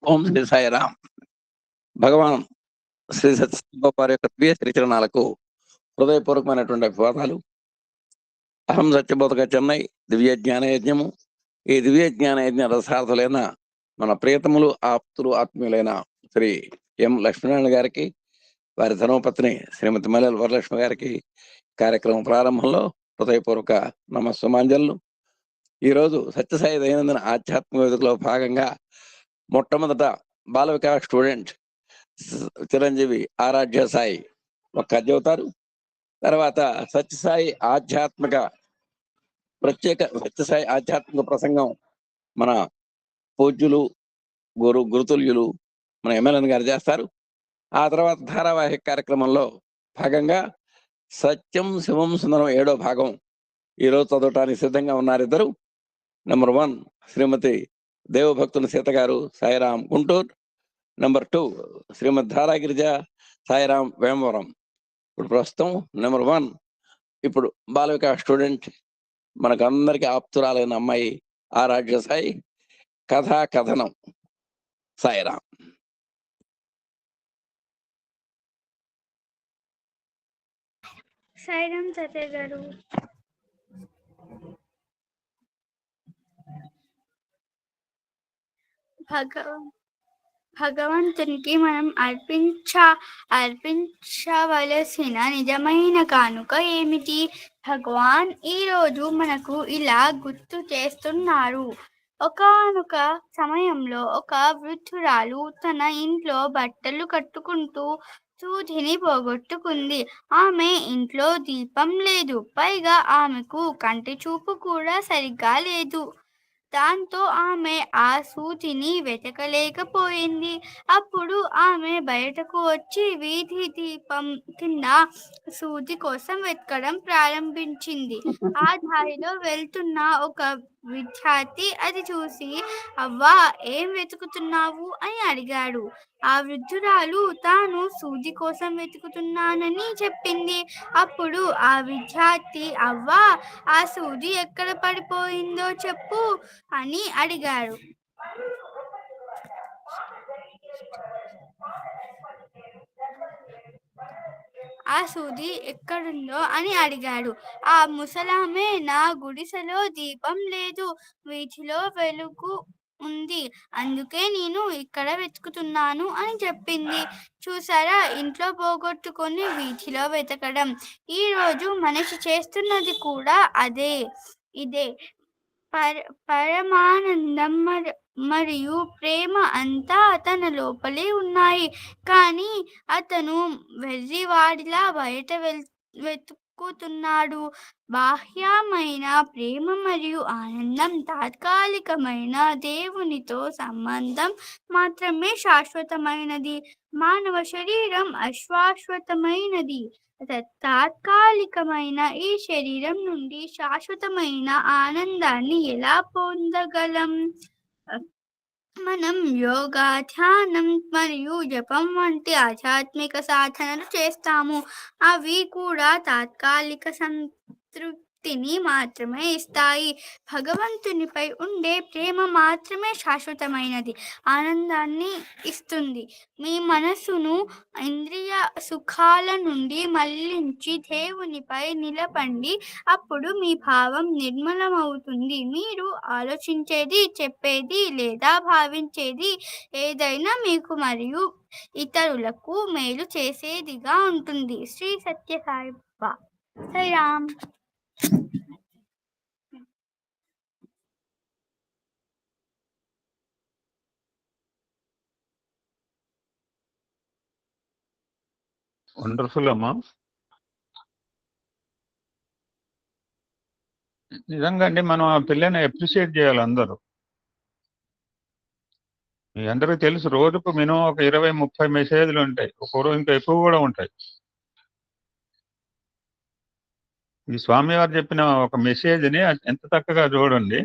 ఓం శ్రీ సాయిరామ్. భగవాన్ శ్రీ సత్యసాయిబాబా వారి యొక్క దివ్య శ్రీచరణాలకు హృదయపూర్వకమైనటువంటి అభివాదాలు. అహం సత్యబోధక చెన్నై దివ్య జ్ఞాన యజ్ఞము. ఈ దివ్య జ్ఞాన యజ్ఞ రసార్థులైన మన ప్రియతములు ఆప్తులు ఆత్మీయులైన శ్రీ ఎం లక్ష్మీనారాయణ గారికి, వారి ధర్మపత్ని శ్రీమతి మల్లెల వరలక్ష్మి గారికి కార్యక్రమం ప్రారంభంలో హృదయపూర్వక నమస్సుమాంజలు. ఈరోజు సత్యసాయి దైనందిన ఆధ్యాత్మిక వేదికలో భాగంగా మొట్టమొదట బాల వికాస్ స్టూడెంట్ చిరంజీవి ఆరాధ్య సాయి ఒక కథ చెబుతారు. తర్వాత సత్యసాయి ఆధ్యాత్మిక ప్రసంగం మన పూజ్యులు గురుతుల్యులు మన ఎమ్మెల్యే గారు చేస్తారు. ఆ తర్వాత ధారావాహిక కార్యక్రమంలో భాగంగా సత్యం శివం సుందరం 7వ భాగం ఈరోజు చదవటానికి సిద్ధంగా ఉన్నారు ఇద్దరు. నెంబర్ 1 శ్రీమతి దేవభక్తుల సీత గారు, సాయిరాం గుంటూరు. నెంబర్ 2 శ్రీమతి ధారాగిరిజ, సాయిరాం వేమవరం. ఇప్పుడు ప్రస్తుతం నెంబర్ 1 ఇప్పుడు బాల వికాస్ స్టూడెంట్ మనకు అందరికీ ఆప్తురాలైన అమ్మాయి ఆరాధ్య సాయి కథనం. సాయిరాం. సాయిరాం సత్య గారు. భగవంతునికి మనం అర్పించవలసిన నిజమైన కానుక ఏమిటి? భగవాన్ ఈరోజు మనకు ఇలా గుర్తు చేస్తున్నారు. ఒకానొక సమయంలో ఒక వృద్ధురాలు తన ఇంట్లో బట్టలు కట్టుకుంటూ సూదిని పోగొట్టుకుంది. ఆమె ఇంట్లో దీపం లేదు, పైగా ఆమెకు కంటి చూపు కూడా సరిగ్గా లేదు. దాంతో ఆమె ఆ సూదిని వెతకలేకపోయింది. అప్పుడు ఆమె బయటకు వచ్చి వీధి దీపం కింద సూది కోసం వెతకడం ప్రారంభించింది. ఆ దారిలో వెళ్తున్న ఒక విద్యార్థి అది చూసి, అవ్వా, ఏం వెతుకుతున్నావు అని అడిగాడు. ఆ వృద్ధురాలు తాను సూది కోసం వెతుకుతున్నానని చెప్పింది. అప్పుడు ఆ విద్యార్థి, అవ్వా, ఆ సూది ఎక్కడ పడిపోయిందో చెప్పు అని అడిగాడు. ఆ సూది ఎక్కడుందో అని అడిగాడు. ఆ ముసలామె, నా గుడిసెలో దీపం లేదు, వీధిలో వెలుగు ఉంది, అందుకే నేను ఇక్కడ వెతుకుతున్నాను అని చెప్పింది. చూసారా, ఇంట్లో పోగొట్టుకొని వీధిలో వెతకడం. ఈరోజు మనిషి చేస్తున్నది కూడా ఇదే. పరమానందం మరియు ప్రేమ అంతా తన లోపలే ఉన్నాయి, కానీ అతను వెర్రివాడిలా బయట వెతుకుతున్నాడు. బాహ్యమైన ప్రేమ మరియు ఆనందం తాత్కాలికమైన, దేవునితో సంబంధం మాత్రమే శాశ్వతమైనది. మానవ శరీరం అశాశ్వతమైనది. తాత్కాలికమైన ఈ శరీరం నుండి శాశ్వతమైన ఆనందాన్ని ఎలా పొందగలం? మనం యోగా, ధ్యానం మరియు జపం వంటి ఆధ్యాత్మిక సాధనలు చేస్తాము. అవి కూడా తాత్కాలిక సంతృప్తిని మాత్రమే ఇస్తాయి. భగవంతునిపై ఉండే ప్రేమ మాత్రమే శాశ్వతమైనది, ఆనందాన్ని ఇస్తుంది. మీ మనసును ఇంద్రియ సుఖాల నుండి మళ్లించి దేవునిపై నిలపండి. అప్పుడు మీ భావం నిర్మలమవుతుంది. మీరు ఆలోచించేది, చెప్పేది లేదా భావించేది ఏదైనా మీకు మరియు ఇతరులకు మేలు చేసేదిగా ఉంటుంది. శ్రీ సత్య సాయి బాబా. సాయిరామ్. వండర్ఫుల్ అమ్మా. నిజంగా అండి, మనం ఆ పిల్లని అప్రిషియేట్ చేయాలి అందరూ. మీ అందరికీ తెలుసు, రోజుకు మినిమం ఒక 20-30 మెసేజ్లు ఉంటాయి, ఒక్కొక్కరు ఇంకా ఎక్కువ కూడా ఉంటాయి. ఈ స్వామివారు చెప్పిన ఒక మెసేజ్ని ఎంత చక్కగా చూడండి.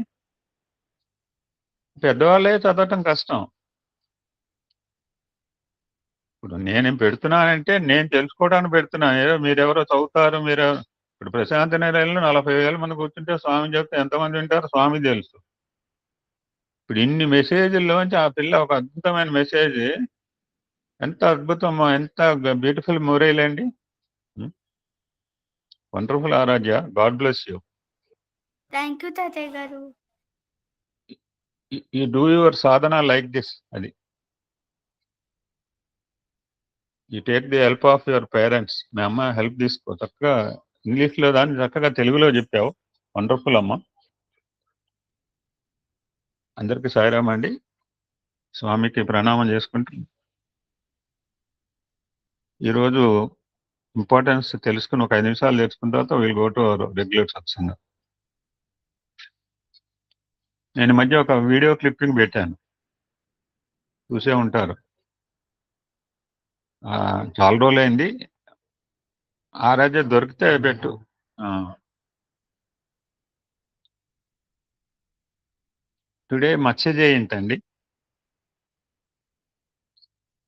పెద్దవాళ్ళే చదవటం కష్టం. ఇప్పుడు నేనేం పెడుతున్నానంటే నేను తెలుసుకోవడానికి పెడుతున్నాను. ఏదో మీరెవరో చదువుతారు, ఇప్పుడు ప్రశాంత నిలయంలో 40,000 మంది కూర్చుంటే స్వామి చెప్తే ఎంతమంది వింటారు స్వామి తెలుసు. ఇప్పుడు ఇన్ని మెసేజ్ల్లోంచి ఆ పిల్ల ఒక అద్భుతమైన మెసేజ్, ఎంత అద్భుతం, ఎంత బ్యూటిఫుల్ మురైలండి. Wonderful Aaradhya, God bless you. Thank you తాతయ్య గారు. You do your sadhana like this. అది you take the help of your parents. మీ అమ్మ హెల్ప్ తీసుకో. చక్కగా ఇంగ్లీష్లో దాన్ని చక్కగా తెలుగులో చెప్పావు. వండర్ఫుల్ అమ్మ. అందరికీ సాయిరామ్ అండి. స్వామికి ప్రణామం చేసుకుంటూ ఈరోజు ఇంపార్టెన్స్ తెలుసుకుని ఒక 5 నిమిషాలు తెలుసుకున్న తర్వాత వీల్ గో టు రెగ్యులర్ సత్సంగం. నేను ఈ మధ్య ఒక వీడియో క్లిప్పింగ్ పెట్టాను, చూసే ఉంటారు. చాలా రోజులైంది. ఆరాధ్య దొరికితే పెట్టు. టుడే మత్స్య జయంతి అండి.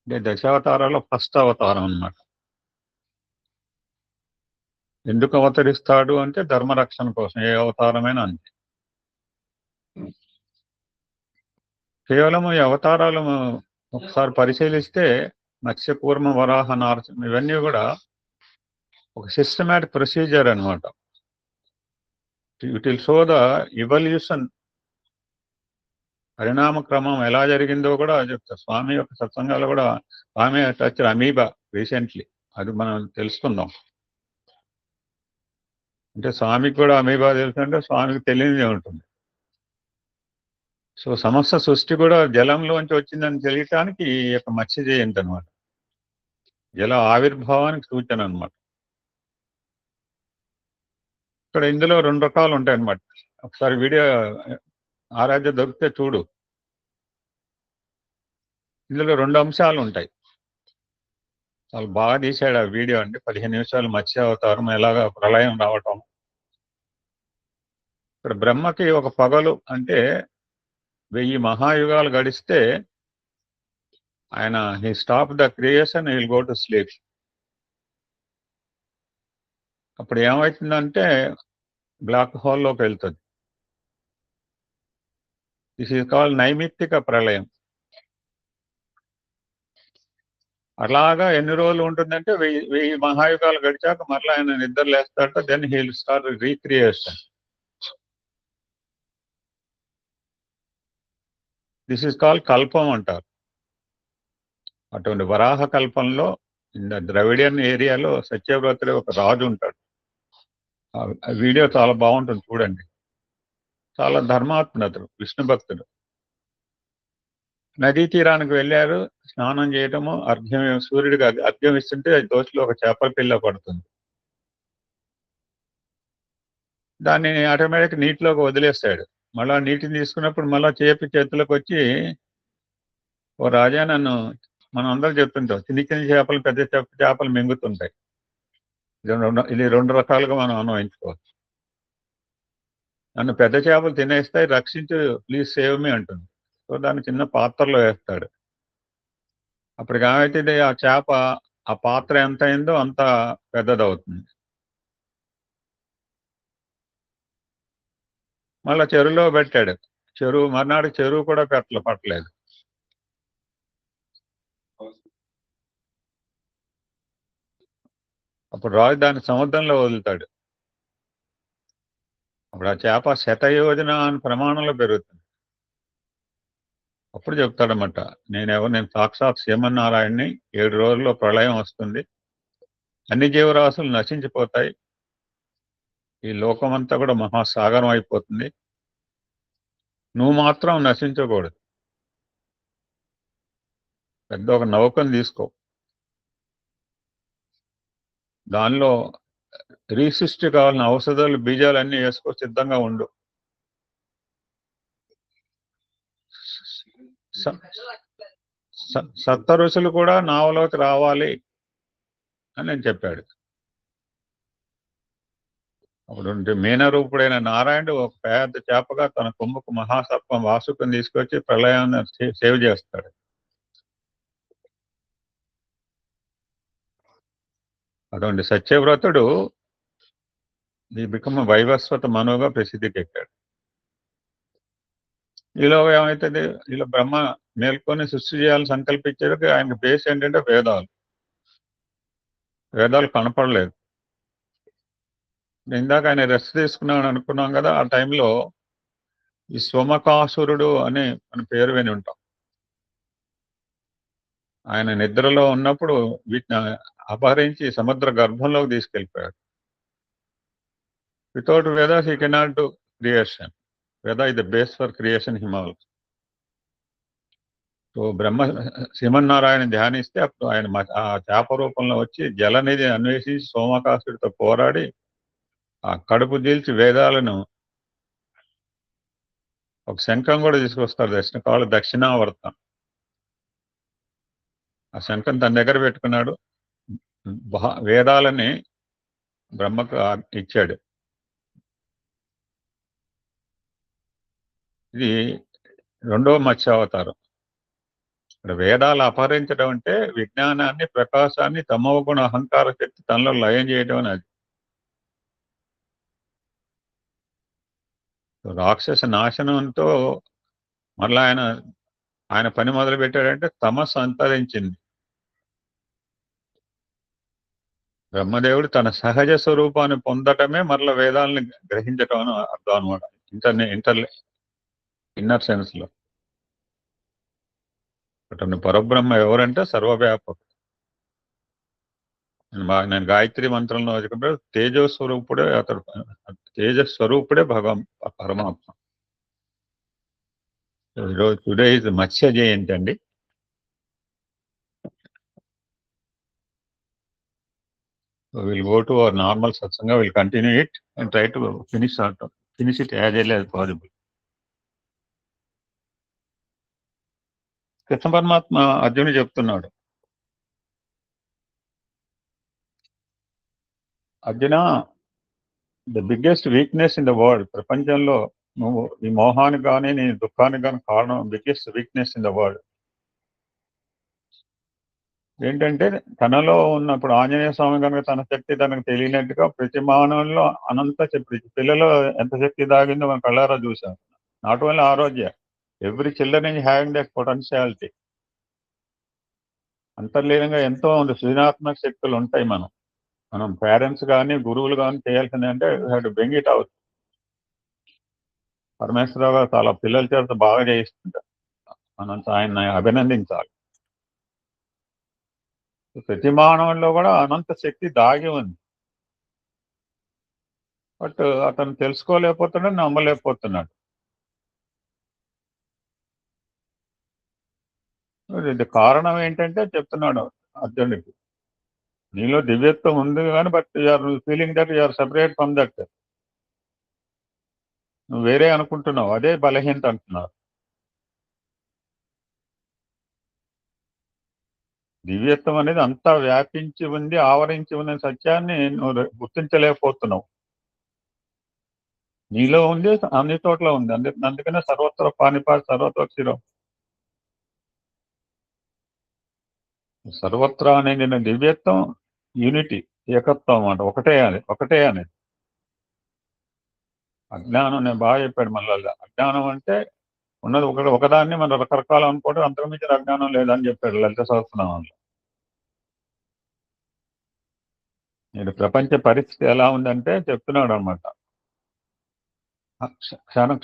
అంటే దశావతారాల్లో ఫస్ట్ అవతారం అన్నమాట. ఎందుకు అవతరిస్తాడు అంటే ధర్మరక్షణ కోసం. ఏ అవతారమైనా అంతే. కేవలం ఈ అవతారాలు ఒకసారి పరిశీలిస్తే మత్స్య కూర్మ వరాహ నారసింహ ఇవన్నీ కూడా ఒక సిస్టమాటిక్ ప్రొసీజర్ అనమాట. It will show the evolution, పరిణామ క్రమం ఎలా జరిగిందో కూడా చెప్తారు. స్వామి యొక్క సత్సంగాలు కూడా స్వామి టచ్ అమీబా రీసెంట్లీ, అది మనం తెలుసుకుందాం. అంటే స్వామికి కూడా అమీబా తెలుసు అంటే స్వామికి తెలియనిదే ఉంటుంది. సో సమస్త సృష్టి కూడా జలంలోంచి వచ్చిందని తెలియటానికి ఈ యొక్క మత్స్య జయంతి అనమాట. జల ఆవిర్భావానికి సూచన అనమాట. ఇక్కడ ఇందులో 2 రకాలు ఉంటాయి అన్నమాట. ఒకసారి వీడియో ఆరాధ్య దొరికితే చూడు. ఇందులో 2 అంశాలు ఉంటాయి. చాలా బాగా తీశాడు ఆ వీడియో అండి. 15 నిమిషాలు మత్స్య అవతారం, ఎలాగా ప్రళయం రావటం. ఇక్కడ బ్రహ్మకి ఒక పగలు అంటే 1000 మహాయుగాలు గడిస్తే ఆయన he stop the creation, he will go to sleep. అప్పుడు ఏమవుతుందంటే బ్లాక్ హోల్లోకి వెళ్తుంది. దిస్ ఈజ్ కాల్డ్ నైమిత్తిక ప్రళయం. అలాగా ఎన్ని రోజులు ఉంటుందంటే 1000 మహాయుగాలు గడిచాక మరలా ఆయన నిద్ర లేస్తాడట. Then he will start recreation. This is called kalpam అంటారు. అటువంటి వరాహ కల్పంలో ద్రవిడియన్ ఏరియాలో సత్యవ్రతుడు ఒక రాజు ఉంటాడు. ఆ వీడియో చాలా బాగుంటుంది, చూడండి. చాలా ధర్మాత్మతుడు, విష్ణు భక్తుడు. నదీ తీరానికి వెళ్ళారు, స్నానం చేయటము, సూర్యుడికి అర్ఘ్యం ఇస్తుంటే దోషిలో ఒక చేపల పిల్ల పడుతుంది. దాన్ని ఆటోమేటిక్ నీటిలోకి వదిలేస్తాడు. మళ్ళా నీటిని తీసుకున్నప్పుడు మళ్ళా చేతిలోకి వచ్చి, ఓ రాజా నన్ను, మనం అందరూ చెప్తుంటాం చిన్న చిన్న చేపలు పెద్ద చేపలు మింగుతుంటాయి. ఇది 2 రకాలుగా మనం అన్వయించుకోవచ్చు. నన్ను పెద్ద చేపలు తినేస్తాయి, రక్షించు, ప్లీజ్ సేవ్ మీ అంటుంది. సో దాన్ని చిన్న పాత్రలో వేస్తాడు. అప్పటికి ఏమైతే ఆ చేప ఆ పాత్ర ఎంత అయిందో అంత పెద్దదవుతుంది. మళ్ళా చెరువులో పెట్టాడు. మర్నాడు చెరువు కూడా పట్టలేదు. అప్పుడు రాజు దాన్ని సముద్రంలో వదులుతాడు. అప్పుడు ఆ చేప శతయోజన అని ప్రమాణంలో పెరుగుతుంది. అప్పుడు చెప్తాడన్నమాట, నేను సాక్షాత్ శ్రీమన్నారాయణ్ణి, 7 రోజుల్లో ప్రళయం వస్తుంది, అన్ని జీవరాశులు నశించిపోతాయి, ఈ లోకమంతా కూడా మహాసాగరం అయిపోతుంది, నువ్వు మాత్రం నశించకూడదు. పెద్ద ఒక నౌకను తీసుకో, దానిలో రీసృష్టి కావాలని ఔషధాలు, బీజాలు అన్ని వేసుకో, సిద్ధంగా ఉండు. సప్త ఋషులు కూడా నావలోకి రావాలి అని నేను చెప్పాడు. అప్పుడు మీనరూపుడైన నారాయణుడు ఒక పెద్ద చేపగా తన కొమ్ముకు మహాసర్పం వాసుకుని తీసుకొచ్చి ప్రళయాన్ని సేవ్ చేస్తాడు. అటువంటి సత్యవ్రతుడు ఈ బికమ్ వైవస్వత మనోగా ప్రసిద్ధికి ఎక్కాడు. ఈలోగా ఏమవుతుంది, ఇలా బ్రహ్మ మేల్కొని సృష్టి చేయాలని సంకల్పించేది ఆయనకి బేస్ ఏంటంటే వేదాలు. వేదాలు కనపడలేదు. ఇందాక ఆయన రెస్ట్ తీసుకున్నాను అనుకున్నాం కదా, ఆ టైంలో ఈ సోమకాసురుడు అనే మన పేరు విని ఉంటాం. ఆయన నిద్రలో ఉన్నప్పుడు వీటిని అపహరించి సముద్ర గర్భంలోకి తీసుకెళ్ళిపోయాడు. Without Vedas he cannot do creation. Veda is the base for creation Himalaya. So Brahma Srimannarayana ధ్యానిస్తే అప్పుడు ఆయన ఆ చేప రూపంలో వచ్చి జలనిధి అన్వేషించి సోమకాసుడితో పోరాడి ఆ కడుపు దీల్చి వేదాలను ఒక శంఖం కూడా తీసుకొస్తారు, దక్షిణావర్తం. ఆ శంఖం తన దగ్గర పెట్టుకున్నాడు, వేదాలని బ్రహ్మకు ఇచ్చాడు. ఇది రెండవ మత్స్యావతారం. ఇక్కడ వేదాలు అపహరించడం అంటే విజ్ఞానాన్ని, ప్రకాశాన్ని, తమోగుణ అహంకార శక్తి తనలో లయం చేయడం అనేది. రాక్షస నాశనంతో మరలా ఆయన పని మొదలు పెట్టాడంటే తమస్సు అంతరించింది. బ్రహ్మదేవుడు తన సహజ స్వరూపాన్ని పొందటమే మరల వేదాలని గ్రహించటం అని అర్థం అనమాట. ఇన్నర్ సెన్స్ లో అతను పరబ్రహ్మ ఎవరంటే సర్వవ్యాపకుడు. నేను గాయత్రి మంత్రంలో చెప్పినప్పుడు తేజస్వరూపుడే పరమాత్మ. ఈరోజు టుడే ఇస్ మత్స్య జయంతి అండి. We'll go to our normal satsanga, we'll continue it and try to finish it as early as possible. Krishna పరమాత్మ అర్జునుడు చెప్తున్నాడు, Arjuna, the biggest weakness in the world, ప్రపంచంలో నువ్వు ఈ మోహానికి కానీ నీ దుఃఖానికి కానీ కారణం biggest weakness in the world ఏంటంటే తనలో ఉన్నప్పుడు ఆంజనేయ స్వామి కనుక తన శక్తి తనకు తెలియనట్టుగా ప్రతి మానవుల్లో అనంత శక్తి, పిల్లలో ఎంత శక్తి దాగిందో మనం కళ్ళారా చూసాం. నాట్ ఓన్లీ ఆరోగ్య, every children is having that potentiality. అంతర్లీనంగా ఎంతో సృజనాత్మక శక్తులు ఉంటాయి. మనం పేరెంట్స్ కానీ గురువులు కానీ చేయాల్సింది అంటే have to bring it out. Parameswara Rao గారు చాలా పిల్లల చేత బాగా చేయిస్తుంటారు, మనం ఆయన అభినందించాలి. ప్రతి మానవుల్లో కూడా అనంత శక్తి దాగి ఉంది. బట్ అతను తెలుసుకోలేకపోతున్నాడు, నమ్మలేకపోతున్నాడు. ఇది కారణం ఏంటంటే చెప్తున్నాడు అర్జునుడికి, నీలో దివ్యత్వం ఉంది కానీ but you're feeling that you're separate from that. నువ్వు వేరే అనుకుంటున్నావు, అదే బలహీనత అంటున్నారు. దివ్యత్వం అనేది అంతా వ్యాపించి ఉంది, ఆవరించి ఉన్న సత్యాన్ని నువ్వు గుర్తించలేకపోతున్నావు. నీలో ఉంది, అన్ని చోట్ల ఉంది. అందుకనే సర్వత్ర పాణిపాటి సర్వత్ర క్షీరం. సర్వత్రా అనేది దివ్యత్వం, యూనిటీ, ఏకత్వం అన్నమాట. ఒకటే అనేది. అజ్ఞానం నేను బాగా చెప్పాడు మళ్ళీ. అజ్ఞానం అంటే ఉన్నది ఒకదాన్ని మనం రకరకాలు అనుకోవడం, అంతకుమించిన అజ్ఞానం లేదని చెప్పాడు లలిత సహస్రనామంలో. నేను ప్రపంచ పరిస్థితి ఎలా ఉందంటే చెప్తున్నాడు అనమాట.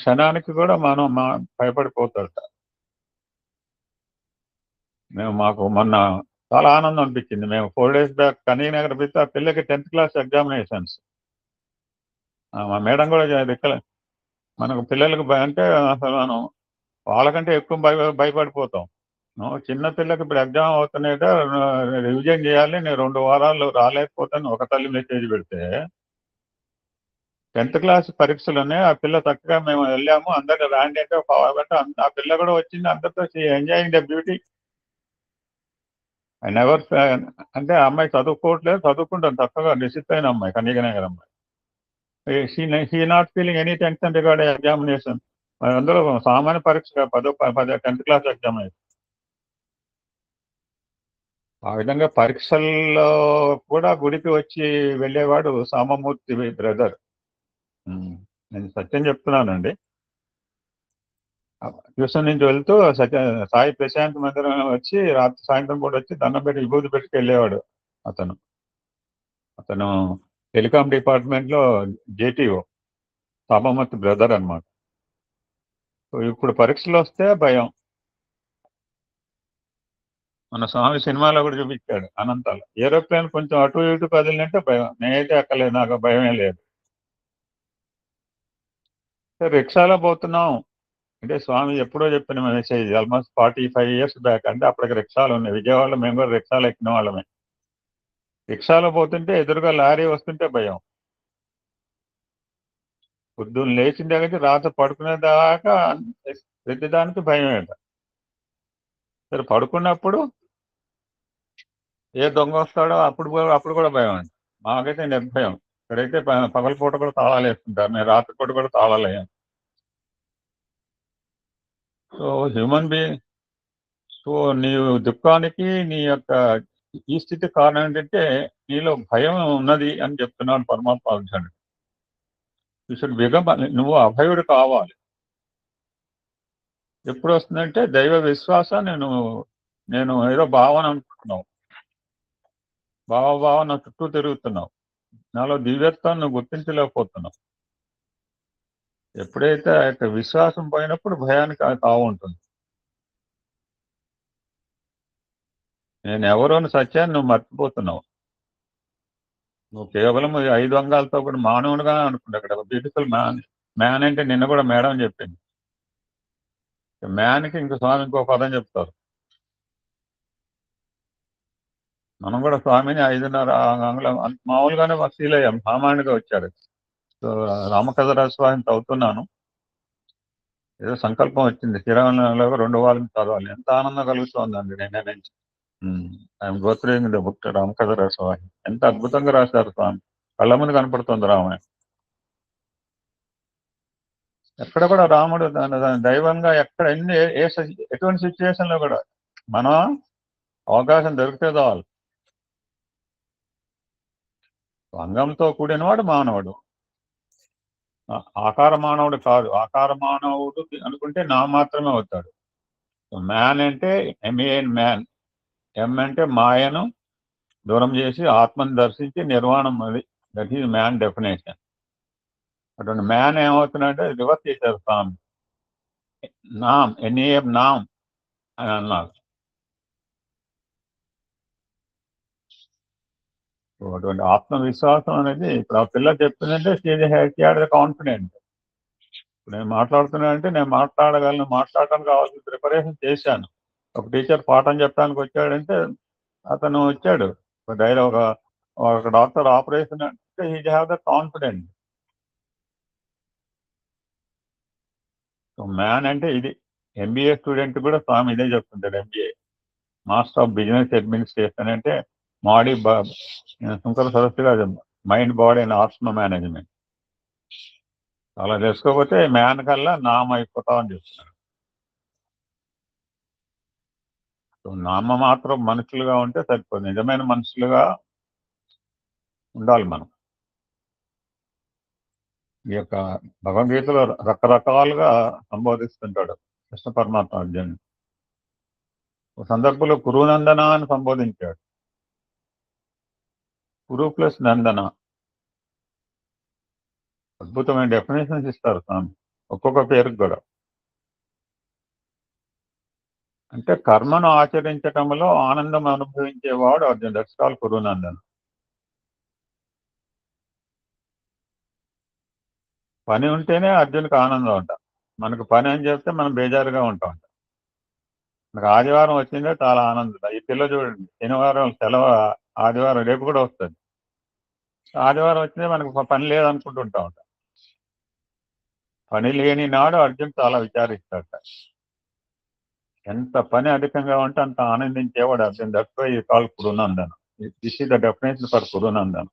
క్షణానికి కూడా మనం భయపడిపోతాడట. మాకు మొన్న చాలా ఆనందం అనిపించింది. మేము 4 days బ్యాక్ కనీనగర్ పెడితే ఆ పిల్లకి 10th class ఎగ్జామినేషన్స్. మా మేడం కూడా మనకు పిల్లలకు అంటే అసలు మనం వాళ్ళకంటే ఎక్కువ భయపడిపోతాం. చిన్న పిల్లకి ఇప్పుడు ఎగ్జామ్ అవుతున్నాయట, రివిజన్ చేయాలి, నేను 2 వారాలు రాలేకపోతాను ఒక తల్లి మెసేజ్ పెడితే, 10th class పరీక్షలు ఉన్నాయి. ఆ పిల్ల చక్కగా మేము వెళ్ళాము, అందరినీ రాండి అంటే ఆ పిల్ల కూడా వచ్చింది, అందరితో enjoying the beauty. I never అంటే ఆ అమ్మాయి చదువుకోవట్లేదు, చదువుకుంటాను చక్కగా, డిసిప్లైన్ అమ్మాయి, కనీగనగర్ అమ్మాయి. He not feeling any tension regarding examination. అందులో సామాన్య పరీక్ష 10th class ఎగ్జామినేషన్. ఆ విధంగా పరీక్షల్లో కూడా గుడికి వచ్చి వెళ్ళేవాడు సామమూర్తి బ్రదర్. నేను సత్యం చెప్తున్నానండి. ట్యూషన్ నుంచి వెళ్తూ సాయి ప్రశాంత్ మందిరం వచ్చి రాత్రి సాయంత్రం పూట వచ్చి దండం పెట్టి విభూతి పెట్టుకు వెళ్ళేవాడు. అతను టెలికాం డిపార్ట్మెంట్ లో జేటీఓ, సాబమూర్తి బ్రదర్ అన్నమాట. సో ఇప్పుడు పరీక్షలు వస్తే భయం. మన స్వామి సినిమాలో కూడా చూపించాడు అనంతాలు. ఏరోప్లేన్ కొంచెం అటు ఇటు కదిలినంటే భయం. నేనైతే ఎక్కలేదు, నాకు భయమే లేదు. రిక్షాలో పోతున్నాం అంటే స్వామి ఎప్పుడో చెప్పిన మెసేజ్, ఆల్మోస్ట్ 45 years బ్యాక్. అంటే అప్పటికి రిక్షాలు ఉన్నాయి విజయవాడలో, మేము కూడా రిక్షాలు ఎక్కిన వాళ్ళమే. రిక్షాలో పోతుంటే ఎదురుగా లారీ వస్తుంటే భయం. పొద్దున్న లేచిన దగ్గర రాత్రి పడుకునే దాకా ప్రతిదానికి భయమే. సరే పడుకున్నప్పుడు ఏ దొంగ వస్తాడో అప్పుడు కూడా భయం అండి. మాకైతే నిర్భయం. ఇక్కడైతే పగలపూట కూడా తాళాలు వేస్తుంటారు, నేను రాత్రిపూట కూడా తాళాలు వేయాను. సో హ్యూమన్ బీయింగ్, సో నీ దుఃఖానికి నీ యొక్క ఈ స్థితి కారణం ఏంటంటే నీలో భయం ఉన్నది అని చెప్తున్నాను పరమాత్మ అంశాడు. నువ్వు అభయుడు కావాలి. ఎప్పుడు వస్తుందంటే దైవ విశ్వాసం. నేను ఏదో భావన అనుకుంటున్నావు, భావన చుట్టూ తిరుగుతున్నావు, నాలో దివ్యత్వాన్ని నువ్వు గుర్తించలేకపోతున్నావు. ఎప్పుడైతే ఆ యొక్క విశ్వాసం పోయినప్పుడు భయానికి తావు ఉంటుంది. నేను ఎవరో సత్యాన్ని నువ్వు మర్చిపోతున్నావు. నువ్వు కేవలం 5 అంగాలతో కూడా మానవుడుగా అనుకుంటా. అక్కడ బ్యూటిఫుల్ మ్యాన్ అంటే నిన్న కూడా మేడం చెప్పింది. మ్యాన్కి ఇంకో స్వామి ఇంకో పదం చెప్తారు. మనం కూడా స్వామిని 5.5 అంగుళం మామూలుగానే ఫీల్ అయ్యాం, సామాన్యుగా వచ్చాడు. సో రామకథరాజు స్వామిని చదువుతున్నాను, ఏదో సంకల్పం వచ్చింది శ్రీరామనవమిలో 2 వారాలు చదవాలి. ఎంత ఆనందం కలుగుతోందండి నిన్న నుంచి. ఐఎమ్ గోత్రింగ్ ద బుక్ రామకథరాజు స్వామి. ఎంత అద్భుతంగా రాశారు స్వామి, కళ్ళ ముందు కనపడుతుంది రామాయణం. ఎక్కడ కూడా రాముడు దైవంగా ఎక్కడ ఎటువంటి సిచ్యువేషన్ లో కూడా మనం అవకాశం దొరికితే చాలు. అంగంతో కూడినవాడు మానవుడు, ఆకార మానవుడు కాదు. ఆకార మానవుడు అనుకుంటే నా మాత్రమే అవుతాడు. మ్యాన్ అంటే ఎంఏఎన్ మ్యాన్, ఎం అంటే మాయను దూరం చేసి ఆత్మను దర్శించి నిర్వాణం, అది దట్ ఈజ్ మ్యాన్ డెఫినేషన్. అటువంటి మ్యాన్ ఏమవుతున్నాడంటే రివర్స్ చేశారు స్వామి. నామ్ ఎన్ఏఎం నామ్ అని అన్నారు. అటువంటి ఆత్మవిశ్వాసం అనేది ఇప్పుడు ఆ పిల్ల చెప్తుందంటే షీ హ్యాడ్ ద కాన్ఫిడెంట్. ఇప్పుడు నేను మాట్లాడుతున్నానంటే నేను మాట్లాడగలను, మాట్లాడటానికి కావాల్సిన ప్రిపరేషన్ చేశాను. ఒక టీచర్ పాఠం చెప్పడానికి వచ్చాడంటే అతను వచ్చాడు. ఒక డాక్టర్ ఆపరేషన్ అంటే he have the confident. So man అంటే ఇది. ఎంబీఏ స్టూడెంట్ కూడా స్వామి ఇదే చెప్తుంటాడు. MBA master of business administration అంటే మాడీ శంకర సరస్సుగా మైండ్, బాడీ అండ్ ఆత్మ మేనేజ్మెంట్. అలా చేసుకోకపోతే మ్యాన్ కల్లా నామ అయిపోతామని చెప్తున్నాడు. సో నామ మాత్రం మనుషులుగా ఉంటే సరిపోదు, నిజమైన మనుషులుగా ఉండాలి మనం. ఈ యొక్క భగవద్గీతలో రకరకాలుగా సంబోధిస్తుంటాడు కృష్ణ పరమాత్మ అర్జునుడు. ఒక సందర్భంలో కురునందన అని సంబోధించాడు. కురు ప్లస్ నందన, అద్భుతమైన డెఫినేషన్స్ ఇస్తారు స్వామి ఒక్కొక్క పేరుకు కూడా. అంటే కర్మను ఆచరించటంలో ఆనందం అనుభవించేవాడు అర్జున్. That's call Kurunandana. పని ఉంటేనే అర్జున్కి ఆనందం అంట. మనకు పని అని చెప్తే మనం బేజారుగా ఉంటాం. మనకు ఆదివారం వచ్చిందే చాలా ఆనందం. ఈ పిల్ల చూడండి, శనివారం సెలవు, ఆదివారం రేపు కూడా వస్తుంది. ఆదివారం వచ్చిందే మనకు పని లేదనుకుంటుంటా ఉంటాం. పని లేని నాడు అర్జున్ చాలా విచారిస్తాడట. ఎంత పని అధికంగా ఉంటే అంత ఆనందించేవాడు Arjun. That's why you call Kurunandana. This is the definition for Kurunandana.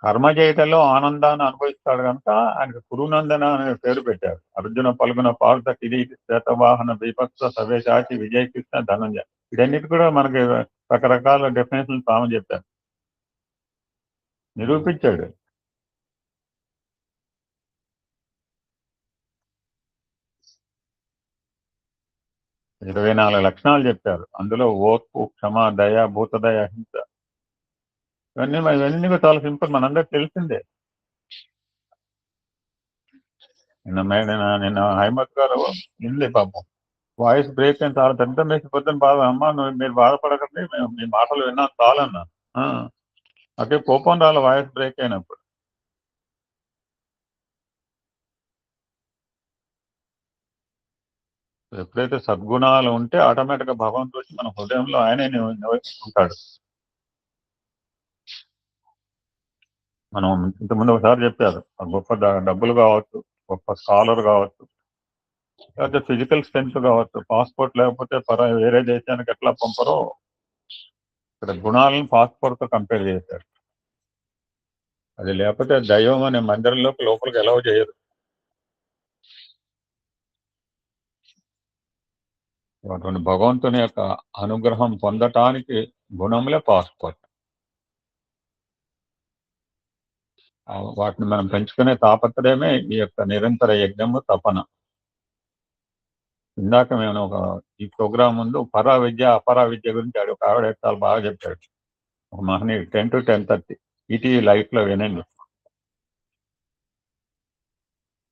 కర్మ చేయటంలో ఆనందాన్ని అనుభవిస్తాడు కనుక ఆయనకు కురునందన అనే పేరు పెట్టారు. అర్జున పలుగున పార్థ కిరీటి శ్వేతవాహన విపక్ష సవేశాచి విజయకృష్ణ ధనంజయ. వీటన్నిటి కూడా మనకి రకరకాల డెఫినేషన్ తాము చెప్పారు, నిరూపించాడు. 24 లక్షణాలు చెప్పారు. అందులో ఓర్పు, క్షమ, దయ, భూతదయ, అహింస, ఇవన్నీ కూడా చాలా సింపుల్, మనందరికి తెలిసిందే. నిన్న హైమత్ గారు ఇంది పాపం వాయిస్ బ్రేక్ అని చాలా పెద్ద మెసేజ్ పొద్దున్న బాధ, అమ్మ మీరు బాధపడకండి, మేము మీ మాటలు విన్నాం చాలన్నా. అదే కోపం రాల వాయిస్ బ్రేక్ అయినప్పుడు. ఎప్పుడైతే సద్గుణాలు ఉంటే ఆటోమేటిక్ గా భగవంతుడు మన హృదయంలో ఆయనే ఉంటాడు. మనం ఇంతకుముందు ఒకసారి చెప్పారు, గొప్ప డబ్బులు కావచ్చు, గొప్ప స్కాలర్ కావచ్చు, లేకపోతే ఫిజికల్ స్ట్రెంత్ కావచ్చు, పాస్పోర్ట్ లేకపోతే వేరే దేశానికి ఎట్లా పంపరో ఇక్కడ గుణాలను పాస్పోర్ట్ తో కంపేర్ చేశారు. అది లేకపోతే దైవం అనే మందిరంలోకి లోపలికి ఎలవ్ చేయదు. అటువంటి భగవంతుని యొక్క అనుగ్రహం పొందటానికి గుణములే పాస్పోర్ట్. వాటిని మనం పెంచుకునే తాపత్రయమే ఈ యొక్క నిరంతర యజ్ఞము, తపన. ఇందాక మేము ఈ ప్రోగ్రామ్ ముందు పరా విద్య, అపరా విద్య గురించి ఒక ఆవిడ చాలా బాగా చెప్పాడు. ఒక మహనీయుడు 10 to 10:30 ఈటీవీ లైఫ్ లో వినండి.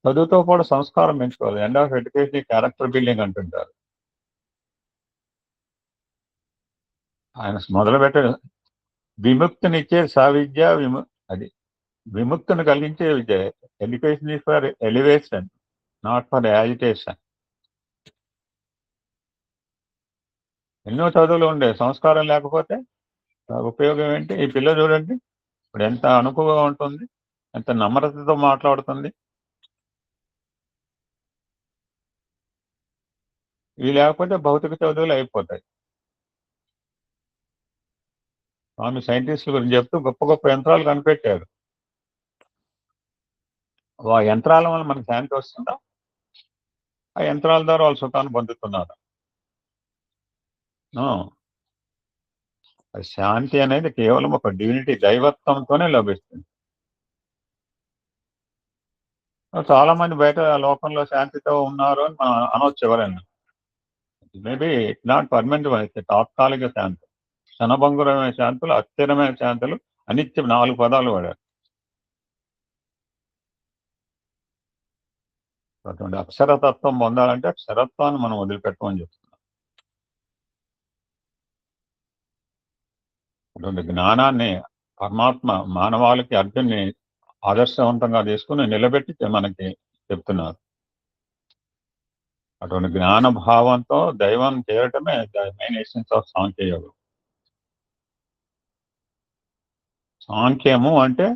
చదువుతో పాటు సంస్కారం పెంచుకోవాలి. End of education character building అంటుంటారు. ఆయన మొదలుపెట్టే విముక్తినిచ్చే సావిద్య, అది విముక్తిని కలిగించే విద్య. Education is for elevation, not for agitation. ఎన్నో చదువులు ఉండే సంస్కారం లేకపోతే ఉపయోగం ఏంటి? ఈ పిల్ల చూడండి ఇప్పుడు ఎంత అనుకువగా ఉంటుంది, ఎంత నమ్రతతో మాట్లాడుతుంది. ఇవి లేకపోతే భౌతిక చదువులు అయిపోతాయి. స్వామి సైంటిస్టుల గురించి చెప్తూ గొప్ప గొప్ప యంత్రాలు కనిపెట్టారు. ఆ యంత్రాల వల్ల మనకు శాంతి వస్తుందా? ఆ యంత్రాల ద్వారా వాళ్ళు సుఖాన్ని పొందుతున్నారు. శాంతి అనేది కేవలం ఒక డివినిటీ, దైవత్వంతోనే లభిస్తుంది. చాలా మంది బయట లోకంలో శాంతితో ఉన్నారు అని మనం అనవచ్చు ఎవరైనా. మేబీ నాట్ పర్మనెంట్, అయితే తాత్కాలిక శాంతి, క్షణభంగురమైన శాంతులు, అస్థిరమైన శాంతులు, అనిత్యం 4 పదాలు వాడారు. అటువంటి అక్షరతత్వం పొందాలంటే క్షరత్వాన్ని మనం వదిలిపెట్టమని చెప్తున్నాం. అటువంటి జ్ఞానాన్ని పరమాత్మ మానవాళికి అర్జున్ని ఆదర్శవంతంగా తీసుకుని నిలబెట్టి మనకి చెప్తున్నారు. అటువంటి జ్ఞాన భావంతో దైవం చేరటమే the main essence of Sankhyayogam. సాంఖ్యము అంటే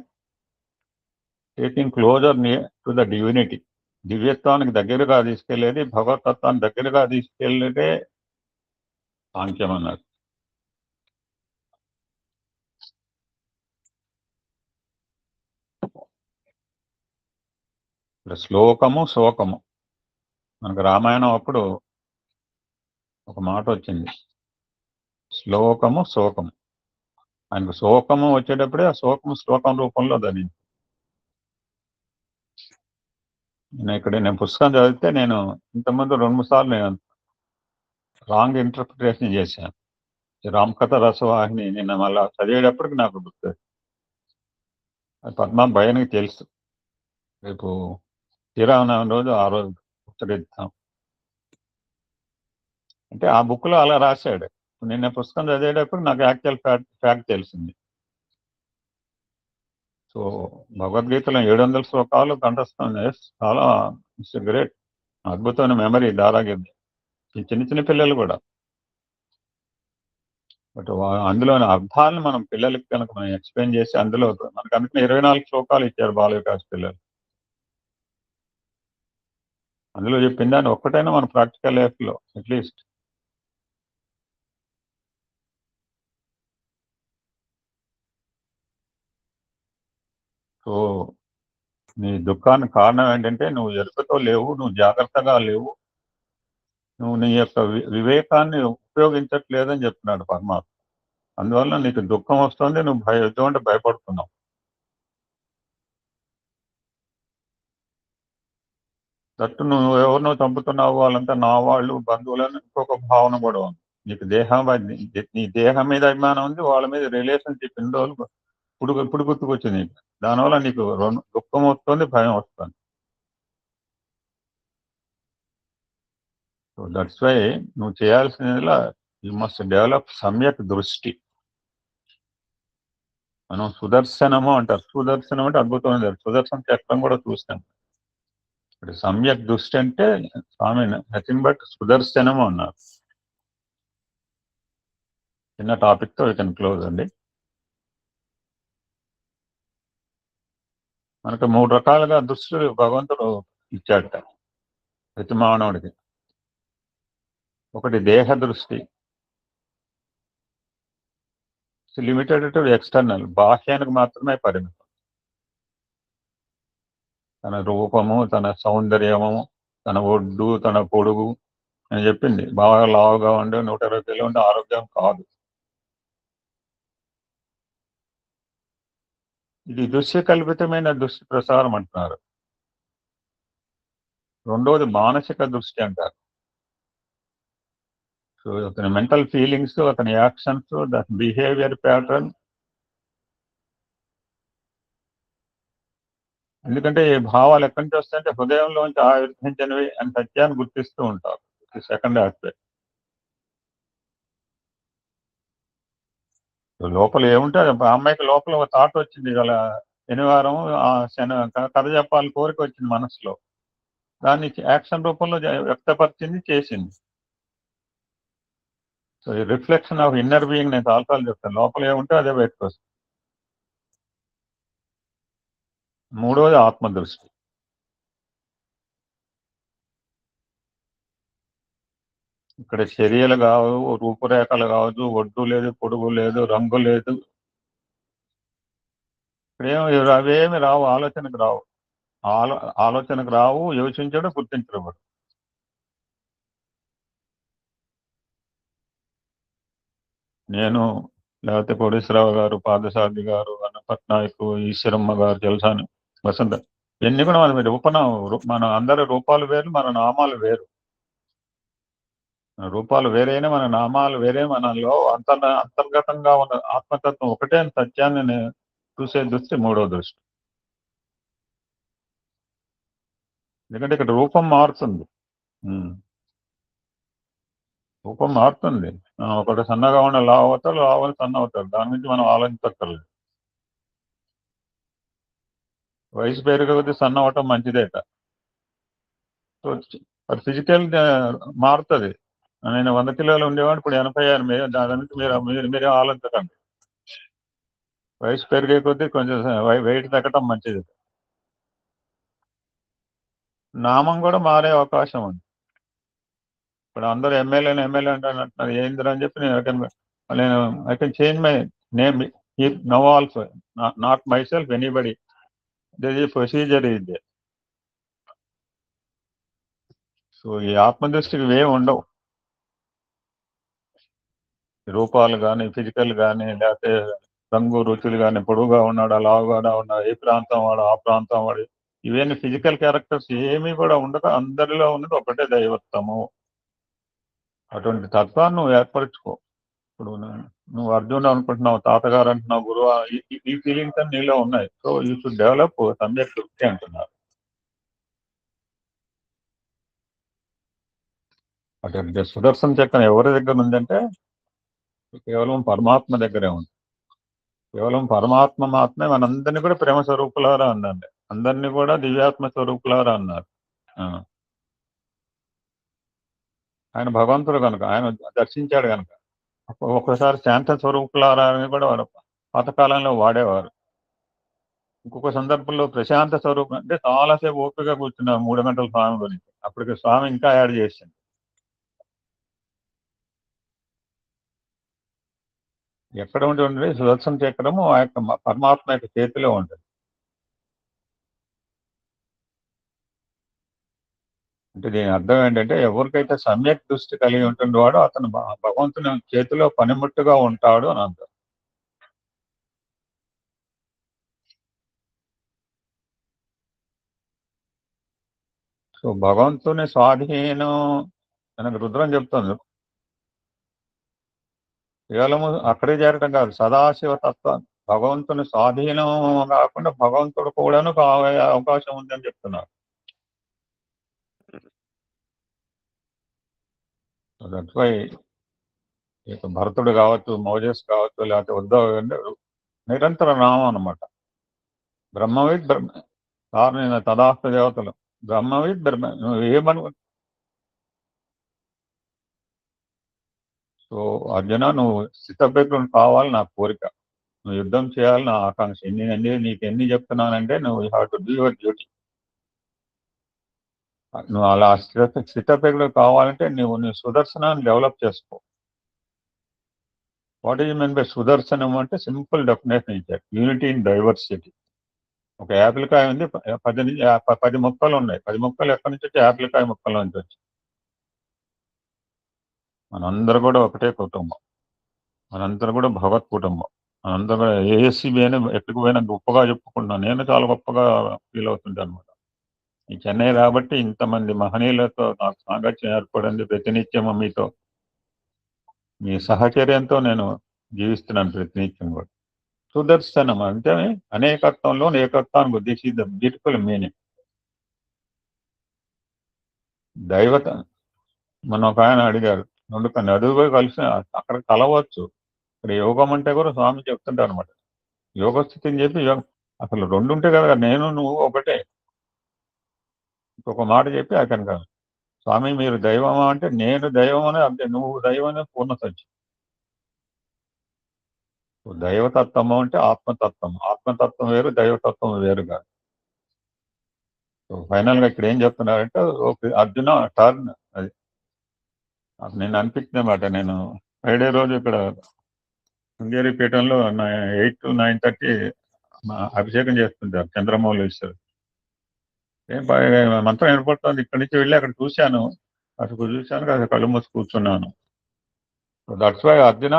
taking closer to the divinity, దివ్యత్వానికి దగ్గరగా తీసుకెళ్లేది, భగవతత్వానికి దగ్గరగా తీసుకెళ్లేదే సాంఖ్యం అన్నారు. శ్లోకము, శోకము. మనకు రామాయణం అప్పుడు ఒక మాట వచ్చింది, శ్లోకము, శోకము. ఆయనకు శోకము వచ్చేటప్పుడే ఆ శోకము శ్లోకం రూపంలో ధరించింది. నేను పుస్తకం చదివితే నేను ఇంతకుముందు 2-3 సార్లు నేను రాంగ్ ఇంటర్ప్రిటేషన్ చేశాను. రామకథ రసవాహిని నిన్న మళ్ళా చదివేటప్పటికి నాకు గుర్తు. పద్మా భయానికి తెలుసు, రేపు శ్రీరామనవమి రోజు ఆ రోజు ఉత్తరిద్దాం అంటే ఆ బుక్ లో అలా రాశాడు. నిన్న పుస్తకం చదివేటప్పుడు నాకు యాక్చువల్ ఫ్యాక్ట్ తెలిసింది. సో భగవద్గీతలో 700 శ్లోకాలు కంఠస్థం, చాలా ఇట్స్ గ్రేట్, అద్భుతమైన మెమరీ దారాగిరి ఈ చిన్న చిన్న పిల్లలు కూడా. బట్ అందులోని అర్థాలను మనం పిల్లలకి కనుక మనం ఎక్స్ప్లెయిన్ చేసి, అందులో మనకు అందుకని 24 శ్లోకాలు ఇచ్చారు బాల వికాస్ పిల్లలు. అందులో చెప్పిన దాన్ని ఒక్కటైనా మన ప్రాక్టికల్ లైఫ్ లో అట్లీస్ట్ సో నీ దుఃఖానికి కారణం ఏంటంటే నువ్వు ఎరుకతో లేవు, నువ్వు జాగ్రత్తగా లేవు, నువ్వు నీ యొక్క వివేకాన్ని ఉపయోగించట్లేదని చెప్తున్నాడు పరమాత్మ. అందువల్ల నీకు దుఃఖం వస్తుంది, నువ్వు యుద్ధం అంటే భయపడుతున్నావు. దట్టు నువ్వు ఎవరినో చంపుతున్నావు, వాళ్ళంతా నా వాళ్ళు, బంధువులని ఇంకొక భావన కూడా ఉంది. నీకు నీ దేహం మీద అభిమానం ఉంది, వాళ్ళ మీద రిలేషన్షిప్ ఇన్ని రోజులు ఇప్పుడు గుర్తుకొచ్చింది నీకు. దానివల్ల నీకు దుఃఖం వస్తుంది, భయం వస్తుంది. సో దట్స్ వై నువ్వు చేయాల్సిందిలా యూ మస్ట్ డెవలప్ సమ్యక్ దృష్టి. మనం సుదర్శనము అంటారు. సుదర్శనం అంటే అద్భుతమైన సుదర్శన చక్రం కూడా చూస్తాం. ఇప్పుడు సమ్యక్ దృష్టి అంటే స్వామి నథింగ్ బట్ సుదర్శనము అన్నారు. చిన్న టాపిక్ తో కెన్ క్లోజ్ అండి. మనకు 3 రకాలుగా దృష్టిలు భగవంతుడు ఇచ్చాడట ప్రతి మానవుడికి. ఒకటి దేహ దృష్టి, లిమిటెడ్ టు ఎక్స్టర్నల్, బాహ్యానికి మాత్రమే పరిమితం. తన రూపము, తన సౌందర్యము, తన ఒడ్డు, తన పొడుగు అని చెప్పింది. బాగా లావుగా ఉండి 120 కిలో ఉంటే ఆరోగ్యం కాదు. ఇది దృశ్య కల్పితమైన దృష్టి ప్రసారం అంటున్నారు. రెండోది మానసిక దృష్టి అంటారు. సో అతని మెంటల్ ఫీలింగ్స్, అతని యాక్షన్స్, అతని బిహేవియర్ ప్యాటర్న్. ఎందుకంటే ఈ భావాలు ఎక్కడి నుంచి వస్తాయంటే హృదయంలోంచి ఆవిర్భించినవి అని సత్యాన్ని గుర్తిస్తూ ఉంటారు. Second aspect. లోపల ఏముంటే ఆ అమ్మాయికి లోపల ఒక థాట్ వచ్చింది. గల శనివారం కథ చెప్పాలని కోరిక వచ్చింది మనసులో. దాన్ని యాక్షన్ రూపంలో వ్యక్తపరిచింది, చేసింది. సో ఈ రిఫ్లెక్షన్ ఆఫ్ ఇన్నర్ బీయింగ్ నేను చాలాసార్లు చెప్తాను. లోపల ఏముంటే అదే బయటకు వస్తుంది. మూడవది ఆత్మదృష్టి. ఇక్కడ చర్యలు కావు, రూపురేఖలు కావచ్చు, ఒడ్డు లేదు, పొడుగు లేదు, రంగు లేదు. ఇక్కడేమో అవేమి రావు, ఆలోచనకు రావు. ఆలోచనకు రావు, యోచించడం, గుర్తించడం. నేను లేకపోతే కోటేశ్వరరావు గారు, పాదసారథి గారు, అన్నపట్నాయకు, ఈశ్వరమ్మ గారు, తెలుసాను, వసంత, ఇవన్నీ కూడా మన అందరి రూపాలు వేరు, మన నామాలు వేరు. రూపాలు వేరైనా మన నామాలు వేరే. మనలో అంతర్గతంగా ఉన్న ఆత్మతత్వం ఒకటే అని సత్యాన్ని చూసే దృష్టి మూడో దృష్టి. ఎందుకంటే ఇక్కడ రూపం మారుతుంది. రూపం మారుతుంది. ఒకటి సన్నగా ఉన్న లావు అవుతాడు, లావు అని సన్న అవుతాడు. దాని గురించి మనం ఆలోచించక్కర్లేదు. వయసు పెరిగితే సన్న అవటం మంచిదేట. సో ఫిజికల్ మారుతుంది. నేను 100 కిలోలు ఉండేవాడు, ఇప్పుడు 86. దాని గురించి మీరే ఆలోచించకండి. వయసు పెరిగే కొద్దీ కొంచెం వెయిట్ తగ్గటం మంచిది. నామం కూడా మారే అవకాశం ఉంది. ఇప్పుడు అందరూ ఎమ్మెల్యే అంటున్నారు. ఏందిరా అని చెప్పి నేను I can change my name now also, not my self, anybody. This is procedure is they. So ఈ ఆత్మదృష్టికి ఏమి ఉండవు. రూపాలు కానీ, ఫిజికల్ కానీ, లేకపోతే రంగు రుచులు కానీ, పొడుగుగా ఉన్నాడు, లావుగా ఉన్నాడు, ఏ ప్రాంతం వాడు, ఆ ప్రాంతం వాడు, ఇవన్నీ ఫిజికల్ క్యారెక్టర్స్ ఏమీ కూడా ఉండక అందరిలో ఉన్నది ఒకటే దైవత్వము. అటువంటి తత్వాన్ని నువ్వు ఏర్పరచుకో. ఇప్పుడు నువ్వు అర్జునుడు అనుకుంటున్నావు, తాతగారు అంటున్నావు, గురువు, ఈ ఫీలింగ్స్ అన్ని నీలో ఉన్నాయి. సో యూ షుడ్ డెవలప్ సమ్యక్ దృష్టి అంటున్నారు. అటు సుదర్శన చక్రం ఎవరి దగ్గర ఉందంటే కేవలం పరమాత్మ దగ్గరే ఉంది. కేవలం పరమాత్మ మాత్రమే మనందరినీ కూడా ప్రేమ స్వరూపులారా అన్నాడు. అందరినీ కూడా దివ్యాత్మ స్వరూపులారా అన్నారు. ఆయన భగవంతుడు కనుక, ఆయన దర్శించాడు కనుక. ఒక్కొక్కసారి శాంత స్వరూపులారా అని కూడా వాడు పాతకాలంలో వాడేవారు. ఇంకొక సందర్భంలో ప్రశాంత స్వరూపం అంటే చాలాసేపు ఓపికగా కూర్చున్నారు 3 గంటల స్వామి గురించి. అప్పటికి స్వామి ఇంకా యాడ్ చేసింది. ఎక్కడ ఉంటుంది సుదర్శన చక్రము ఆ యొక్క పరమాత్మ యొక్క చేతిలో ఉంటుంది. అంటే దీని అర్థం ఏంటంటే ఎవరికైతే సమ్యక్ దృష్టి కలిగి ఉంటుందో వాడు అతను భగవంతుని చేతిలో పనిముట్టుగా ఉంటాడు అని అంటారు. సో భగవంతుని స్వాధీనం మనకు రుద్రం చెప్తుంది. కేవలము అక్కడే చేరటం కాదు, సదాశివ తత్వం భగవంతుని స్వాధీనం కాకుండా భగవంతుడు కూడాను కావే అవకాశం ఉందని చెప్తున్నారు. దట్స్ వై భరతుడు కావచ్చు, మోజస్ కావచ్చు, లేకపోతే ఉద్ధవ్ నిరంతర నామం అన్నమాట. బ్రహ్మవిద్ బ్రహ్మ కారణ తదాస్త దేవతలు బ్రహ్మవిద్ బ్రహ్మ. నువ్వు ఏమను. సో అర్జున, నువ్వు స్థితప్రజ్ఞుడు కావాలి నా కోరిక, నువ్వు యుద్ధం చేయాలి నా ఆకాంక్ష. నీకు ఎన్ని చెప్తున్నానంటే నువ్వు you have to do your duty. నువ్వు అలా స్థితప్రజ్ఞుడు కావాలంటే నువ్వు సుదర్శనాన్ని డెవలప్ చేసుకో. What is mean by Sudarshanam అంటే సింపుల్ డెఫినేషన్ ఇచ్చారు, యూనిటీ ఇన్ డైవర్సిటీ. ఒక యాపిల్ కాయ ఉంది, 10 మొక్కలు ఉన్నాయి. 10 మొక్కలు ఎక్కడి నుంచి వచ్చి యాపిల్ కాయ మొక్కల నుంచి వచ్చి. మనందరూ కూడా ఒకటే కుటుంబం, మనందరూ కూడా భగవత్ కుటుంబం. మనందరూ కూడా ఏఎస్సీబీ అని ఎక్కడికి పోయినా గొప్పగా చెప్పుకుంటున్నాను. నేను చాలా గొప్పగా ఫీల్ అవుతుంటాను అనమాట. ఈ చెన్నై రాబట్టి ఇంతమంది మహనీయులతో నాకు సాంగత్యం ఏర్పడింది. ప్రతినిత్యం మీతో మీ సహచర్యంతో నేను జీవిస్తున్నాను ప్రతినిత్యం కూడా. సుదర్శనం అంటే అనేకత్వంలో ఏకత్వానికి. This is the beautiful meaning. దైవత మన ఒక ఆయన అడిగారు, 2 నదులు కలిసి అక్కడ కలవచ్చు. ఇక్కడ యోగం అంటే కూడా స్వామి చెప్తుంటారు అనమాట. యోగ స్థితిని చెప్పి అసలు 2 ఉంటే కదా, నేను నువ్వు ఒకటే. ఇంకొక మాట చెప్పి అతను కాదు, స్వామి మీరు దైవమా అంటే నేను దైవం అనే, అంతే నువ్వు దైవం అనే పూర్ణ సత్యం. దైవతత్వము అంటే ఆత్మతత్వం, ఆత్మతత్వం వేరు, దైవతత్వం వేరు కాదు. సో ఫైనల్ గా ఇక్కడ ఏం చెప్తున్నారంటే, అర్జున టర్న్. అది నేను అనిపించింది అన్నమాట. నేను ఫ్రైడే రోజు ఇక్కడ శృంగేరి పీఠంలో 8 to 9:30 అభిషేకం చేస్తుంటారు చంద్రమౌళీశ్వరు. మంత్రం ఏర్పడుతుంది. ఇక్కడి నుంచి వెళ్ళి అక్కడ చూశాను, అక్కడ కళ్ళు మూసి కూర్చున్నాను. దట్స్ వై అర్జున,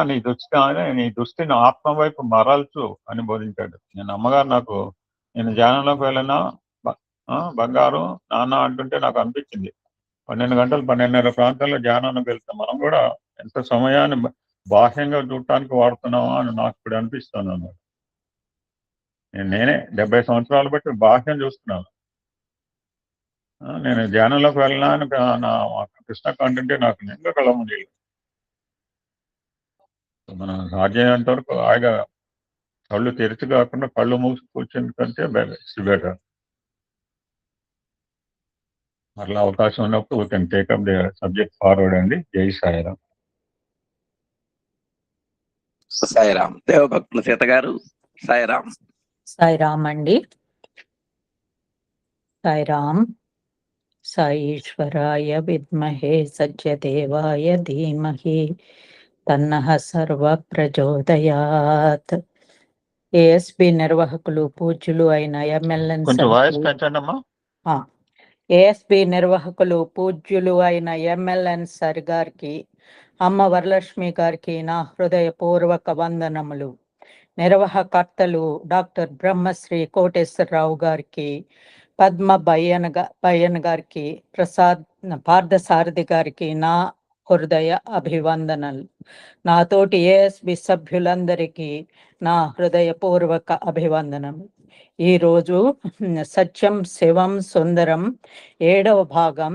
నీ దృష్టిని ఆత్మ వైపు మరల్చు అని బోధించాడు. నేను అమ్మగారు నాకు, నేను ధ్యానంలోకి వెళ్ళినా బంగారు నాన్న అంటుంటే నాకు అనిపించింది, 12 గంటలు 12:30 ప్రాంతాల్లో ధ్యానానికి వెళ్తాం. మనం కూడా ఎంత సమయాన్ని బాహ్యంగా చూడటానికి వాడుతున్నామా అని నాకు ఇప్పుడు అనిపిస్తుంది అన్నమాట. నేనే 70 సంవత్సరాలు బట్టి బాహ్యం చూస్తున్నాను. నేను ధ్యానంలోకి వెళ్ళినా నా కృష్ణ కంటుంటే నాకు నిండా కళ్ళము నీళ్ళు. మనం సాధ్యమైనంత వరకు హాయిగా కళ్ళు తెరిచి కాకుండా కళ్ళు మూసి కూర్చుని కంటే బెటర్. మరలా అవకాశం ఉన్నప్పుడు we can take up the subject forward అండి. జై సాయిరాం. సాయిరాం. దేవభక్తుల సీత గారు సాయిరాం. సాయిరాం అండి. సాయిరాం. సాయీశ్వరాయ విద్మహే సత్యదేవాయ ధీమహి తన్నః సర్వ ప్రచోదయాత్. ఏఎస్బి నిర్వాహకులు పూజ్యులు అయిన ఎమ్మెల్యన్ ఏఎస్బి నిర్వాహకులు పూజ్యులు అయిన ఎమ్మెల్యన్ సర్ గారికి, అమ్మ వరలక్ష్మి గారికి నా హృదయపూర్వక వందనములు. నిర్వాహకర్తలు డాక్టర్ బ్రహ్మశ్రీ కోటేశ్వరరావు గారికి, పద్మ బయ్యన్ గారికి, పార్థసారథి గారికి నా హృదయ అభివందనలు. నాతోటి ఏఎస్బి సభ్యులందరికీ నా హృదయపూర్వక అభివందనము. ఈరోజు సత్యం శివం సుందరం 7వ భాగం,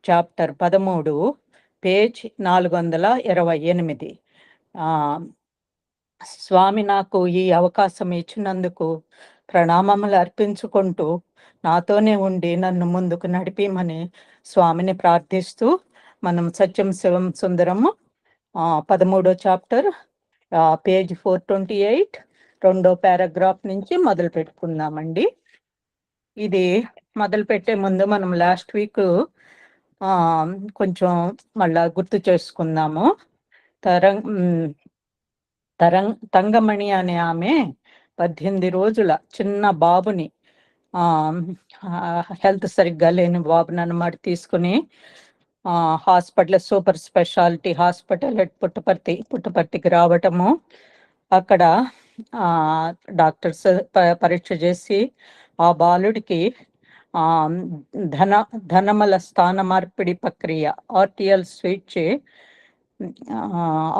చాప్టర్ 13, పేజ్ 428. స్వామి నాకు ఈ అవకాశం ఇచ్చినందుకు ప్రణామములు అర్పించుకుంటూ నాతోనే ఉండి నన్ను ముందుకు నడిపిమని స్వామిని ప్రార్థిస్తూ మనం సత్యం శివం సుందరము 13వ చాప్టర్, పేజ్ 428, 2వ పారాగ్రాఫ్ నుంచి మొదలు పెట్టుకుందామండి. ఇది మొదలు పెట్టే ముందు మనం లాస్ట్ వీక్ కొంచెం మళ్ళా గుర్తు చేసుకుందాము. తంగమణి అనే ఆమె 18 రోజుల చిన్న బాబుని, హెల్త్ సరిగ్గా లేని బాబుని అన్నమాట తీసుకుని హాస్పిటల్, సూపర్ స్పెషాలిటీ హాస్పిటల్ పుట్టపర్తికి రావటము. అక్కడ డాక్టర్స్ పరీక్ష చేసి ఆ బాలుడికి ఆ, ధన ధనమల స్థాన మార్పిడి ప్రక్రియ ఆర్టిఎల్ స్విచ్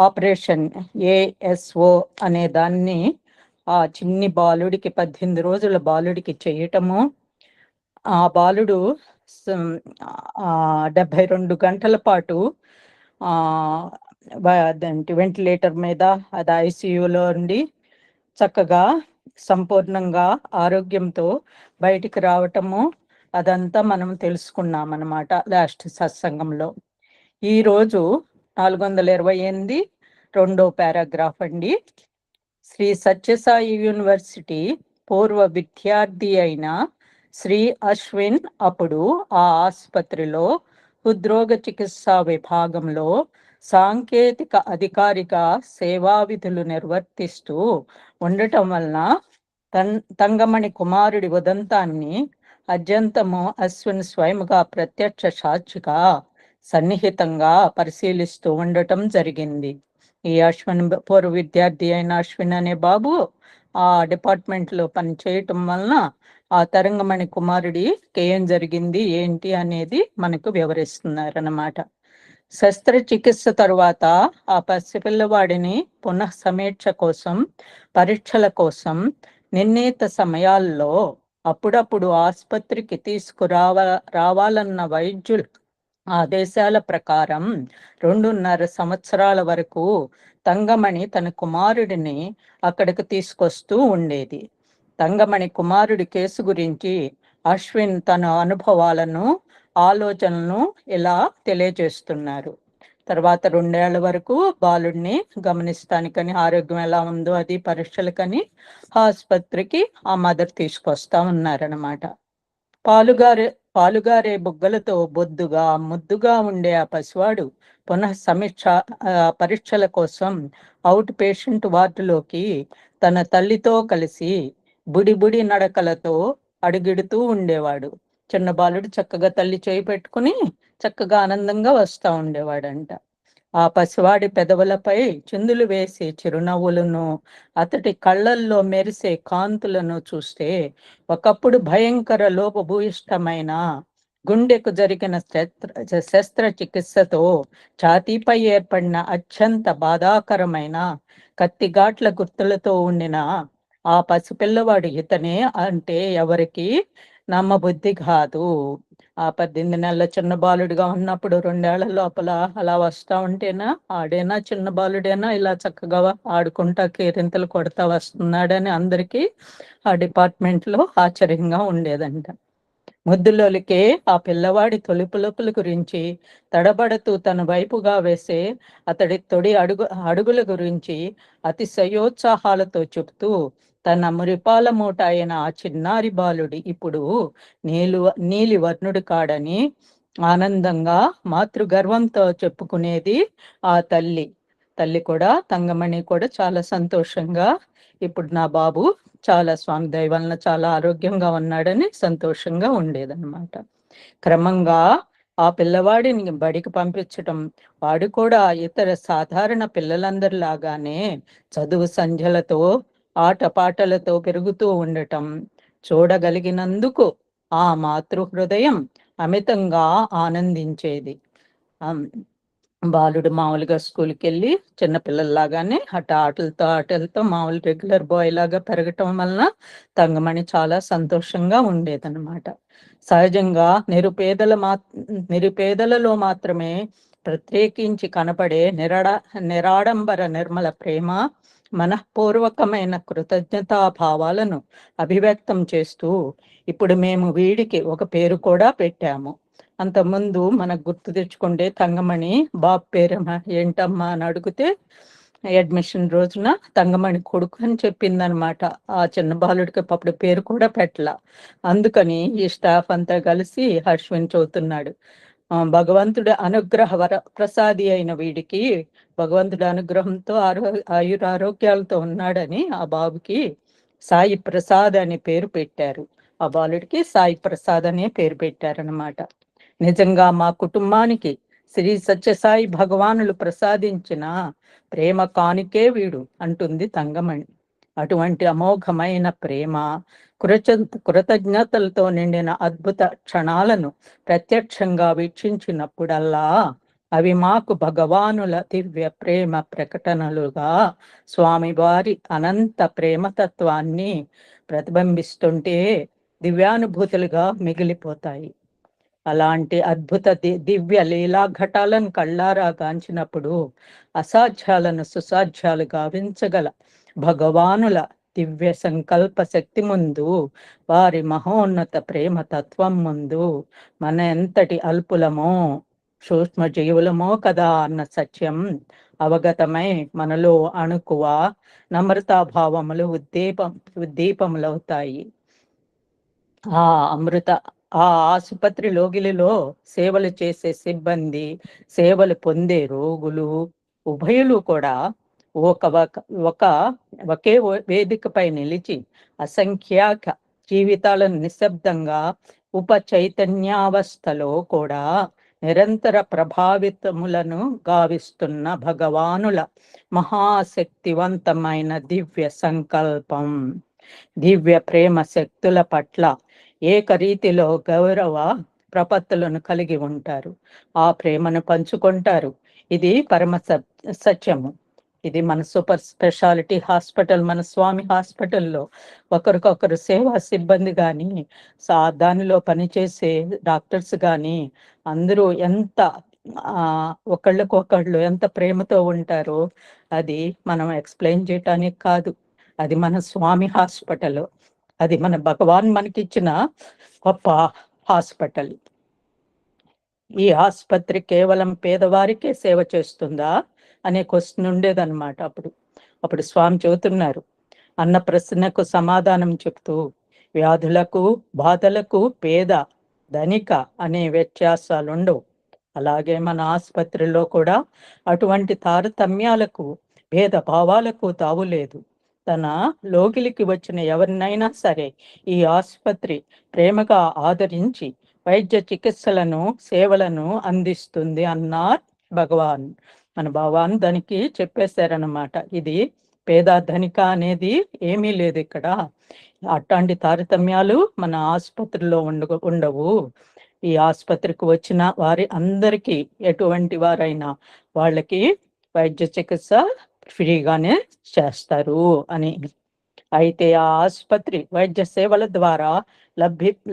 ఆపరేషన్ ఏఎస్ఓ అనే దాన్ని ఆ చిన్ని బాలుడికి 18 రోజుల బాలుడికి చేయటము, ఆ బాలుడు 72 గంటల పాటు వెంటిలేటర్ మీద అది ఐసీయూలో ఉండి చక్కగా సంపూర్ణంగా ఆరోగ్యంతో బయటికి రావటము, అదంతా మనం తెలుసుకున్నాం అన్నమాట లాస్ట్ సత్సంగంలో. ఈరోజు 428 రెండో పారాగ్రాఫ్ అండి. శ్రీ సత్యసాయి యూనివర్సిటీ పూర్వ విద్యార్థి అయిన శ్రీ అశ్విన్ అప్పుడు ఆ ఆసుపత్రిలో హృద్రోగ చికిత్సా విభాగంలో సాంకేతిక అధికారిగా సేవా విధులు నిర్వర్తిస్తూ ఉండటం వలన తంగమణి కుమారుడి ఉదంతాన్ని అత్యంతము అశ్విన్ స్వయంగా ప్రత్యక్ష సాక్షిగా సన్నిహితంగా పరిశీలిస్తూ ఉండటం జరిగింది. ఈ అశ్విన్ పూర్వ విద్యార్థి అయిన అశ్విన్ అనే బాబు ఆ డిపార్ట్మెంట్ లో పని చేయటం వలన ఆ తరంగమణి కుమారుడికి ఏం జరిగింది ఏంటి అనేది మనకు వివరిస్తున్నారన్నమాట. శస్త్రచికిత్స తరువాత ఆ పసిపిల్లవాడిని పునః సమీక్ష కోసం, పరీక్షల కోసం నిర్ణీత సమయాల్లో అప్పుడప్పుడు ఆసుపత్రికి రావాలన్న వైద్యుల ఆదేశాల ప్రకారం 2.5 సంవత్సరాల వరకు తంగమణి తన కుమారుడిని అక్కడికి తీసుకొస్తూ ఉండేది. తంగమణి కుమారుడి కేసు గురించి అశ్విన్ తన అనుభవాలను, ఆలోచనలను ఇలా తెలియజేస్తున్నారు. తర్వాత 2 ఏళ్ల వరకు బాలుడిని గమనిస్తానికని, ఆరోగ్యం ఎలా ఉందో అది పరీక్షలకని ఆసుపత్రికి ఆ మదర్ తీసుకొస్తా ఉన్నారనమాట. పాలుగారే బుగ్గలతో బొద్దుగా ముద్దుగా ఉండే ఆ పసివాడు పునః సమీక్ష పరీక్షల కోసం అవుట్ పేషెంట్ వార్డులోకి తన తల్లితో కలిసి బుడి నడకలతో అడుగిడుతూ ఉండేవాడు. చిన్న బాలుడు చక్కగా తల్లి చేయి పెట్టుకుని చక్కగా ఆనందంగా వస్తూ ఉండేవాడంట. ఆ పసివాడి పెదవులపై చిందులు వేసే చిరునవ్వులను, అతడి కళ్ళల్లో మెరిసే కాంతులను చూస్తే ఒకప్పుడు భయంకర లోపభూయిష్టమైన గుండెకు జరిగిన శస్త్రచికిత్సతో ఛాతీపై ఏర్పడిన అత్యంత బాధాకరమైన కత్తిగాట్ల గుర్తులతో ఉండిన ఆ పసిపిల్లవాడు ఇతనే అంటే ఎవరికి నమ్మబుద్ధి కాదు. ఆ 18 నెలల చిన్న బాలుడిగా ఉన్నప్పుడు 2 ఏళ్ల లోపల అలా వస్తా ఉంటేనా ఆడేనా చిన్న బాలుడేనా ఇలా చక్కగా ఆడుకుంటా కేరింతలు కొడతా వస్తున్నాడని అందరికీ ఆ డిపార్ట్మెంట్ లో ఆశ్చర్యంగా ఉండేదంట. ముద్దులోలికే ఆ పిల్లవాడి తొలిపులుపుల గురించి, తడబడుతూ తన వైపుగా వేసే అతడి తొడి అడుగుల గురించి అతిశయోత్సాహాలతో చెబుతూ తన మురిపాల మూట అయిన ఆ చిన్నారి బాలుడి ఇప్పుడు నీలి వర్ణుడు కాడని ఆనందంగా మాతృగర్వంతో చెప్పుకునేది ఆ తల్లి కూడా, తంగమణి కూడా చాలా సంతోషంగా ఇప్పుడు నా బాబు చాలా స్వామి దయ వలన చాలా ఆరోగ్యంగా ఉన్నాడని సంతోషంగా ఉండేదన్నమాట. క్రమంగా ఆ పిల్లవాడిని బడికి పంపించటం, వాడు కూడా ఇతర సాధారణ పిల్లలందరిలాగానే చదువు సంధ్యలతో ఆటపాటలతో పెరుగుతూ ఉండటం చూడగలిగినందుకు ఆ మాతృహృదయం అమితంగా ఆనందించేది. బాలుడు మామూలుగా స్కూల్కి వెళ్ళి చిన్నపిల్లల్లాగానే ఆటలతో మామూలు రెగ్యులర్ బాయ్ లాగా పెరగటం వలన తంగమణి చాలా సంతోషంగా ఉండేదన్నమాట. సహజంగా నిరుపేదలలో మాత్రమే ప్రత్యేకించి కనపడే నిరాడంబర నిర్మల ప్రేమ, మనఃపూర్వకమైన కృతజ్ఞతా భావాలను అభివ్యక్తం చేస్తూ ఇప్పుడు మేము వీడికి ఒక పేరు కూడా పెట్టాము. అంతకుముందు మనకు గుర్తు తెచ్చుకుంటే తంగమణి బాబు పేరమ్మా ఏంటమ్మా అని అడిగితే అడ్మిషన్ రోజున తంగమణి కొడుకు అని చెప్పిందనమాట. ఆ చిన్న బాలుడికి అప్పుడు పేరు కూడా పెట్టలా. అందుకని ఈ స్టాఫ్ అంతా కలిసి అశ్విన్ చదువుతున్నాడు. భగవంతుడి అనుగ్రహ ప్రసాది అయిన వీడికి భగవంతుడి అనుగ్రహంతో ఆయురారోగ్యాలతో ఉన్నాడని ఆ బాబుకి సాయి ప్రసాద్ అనే పేరు పెట్టారు. ఆ బాలుడికి సాయి ప్రసాద్ అనే పేరు పెట్టారనమాట. నిజంగా మా కుటుంబానికి శ్రీ సత్యసాయి భగవానులు ప్రసాదించిన ప్రేమ కానుకే వీడు అంటుంది తంగమణి. అటువంటి అమోఘమైన ప్రేమ, కృతజ్ఞతలతో నిండిన అద్భుత క్షణాలను ప్రత్యక్షంగా వీక్షించినప్పుడల్లా అవి మాకు భగవానుల దివ్య ప్రేమ ప్రకటనలుగా స్వామివారి అనంత ప్రేమతత్వాన్ని ప్రతిబింబిస్తుంటే దివ్యానుభూతులుగా మిగిలిపోతాయి. అలాంటి అద్భుత దివ్య లీలా ఘటాలను కళ్ళారా గాంచినప్పుడు అసాధ్యాలను సుసాధ్యాలు గావించగల భగవానుల దివ్య సంకల్ప శక్తి ముందు, వారి మహోన్నత ప్రేమ తత్వం ముందు మన ఎంతటి అల్పులమో సూక్ష్మ జీవులమో కదా అన్న సత్యం అవగతమై మనలో అణుకువ నమ్రతాభావములు ఉద్దీపములవుతాయి. ఆ ఆసుపత్రి లోగిలిలో సేవలు చేసే సిబ్బంది, సేవలు పొందే రోగులు ఉభయులు కూడా ఒకే వేదికపై నిలిచి అసంఖ్యాక జీవితాలను నిశ్శబ్దంగా ఉపచైతన్యావస్థలో కూడా నిరంతర ప్రభావితములను గావిస్తున్న భగవానుల మహాశక్తివంతమైన దివ్య సంకల్పం. దివ్య ప్రేమ శక్తుల పట్ల ఏకరీతిలో గౌరవ ప్రపత్తులను కలిగి ఉంటారు. ఆ ప్రేమను పంచుకుంటారు. ఇది పరమ సత్యము. ఇది మన సూపర్ స్పెషాలిటీ హాస్పిటల్, మన స్వామి హాస్పిటల్లో ఒకరికొకరు సేవా సిబ్బంది కానీ, దానిలో పనిచేసే డాక్టర్స్ కానీ అందరూ ఎంత ఒకళ్ళకొకళ్ళు ఎంత ప్రేమతో ఉంటారో అది మనం ఎక్స్ప్లెయిన్ చేయటానికి కాదు. అది మన స్వామి హాస్పిటల్, అది మన భగవాన్ మనకిచ్చిన గొప్ప హాస్పిటల్. ఈ ఆసుపత్రి కేవలం పేదవారికే సేవ చేస్తుందా అనే క్వశ్చన్ ఉండేదన్నమాట. అప్పుడు స్వామి చెబుతున్నారు, అన్న ప్రశ్నకు సమాధానం చెప్తూ, వ్యాధులకు బాధలకు పేద ధనిక అనే వ్యత్యాసాలుండవు. అలాగే మన ఆసుపత్రిలో కూడా అటువంటి తారతమ్యాలకు భేదభావాలకు తావులేదు. తన లోగిలికి వచ్చిన ఎవరినైనా సరే ఈ ఆసుపత్రి ప్రేమగా ఆదరించి వైద్య చికిత్సలను సేవలను అందిస్తుంది అన్నారు భగవాన్. మన భగవాన్ దానికి చెప్పేశారనమాట. ఇది పేద ధనిక అనేది ఏమీ లేదు ఇక్కడ. అట్లాంటి తారతమ్యాలు మన ఆసుపత్రిలో ఉండవు. ఈ ఆసుపత్రికి వచ్చిన వారి అందరికీ ఎటువంటి వారైనా వాళ్ళకి వైద్య చికిత్స ఫ్రీగానే చేస్తారు అని. అయితే ఆ ఆసుపత్రి వైద్య సేవల ద్వారా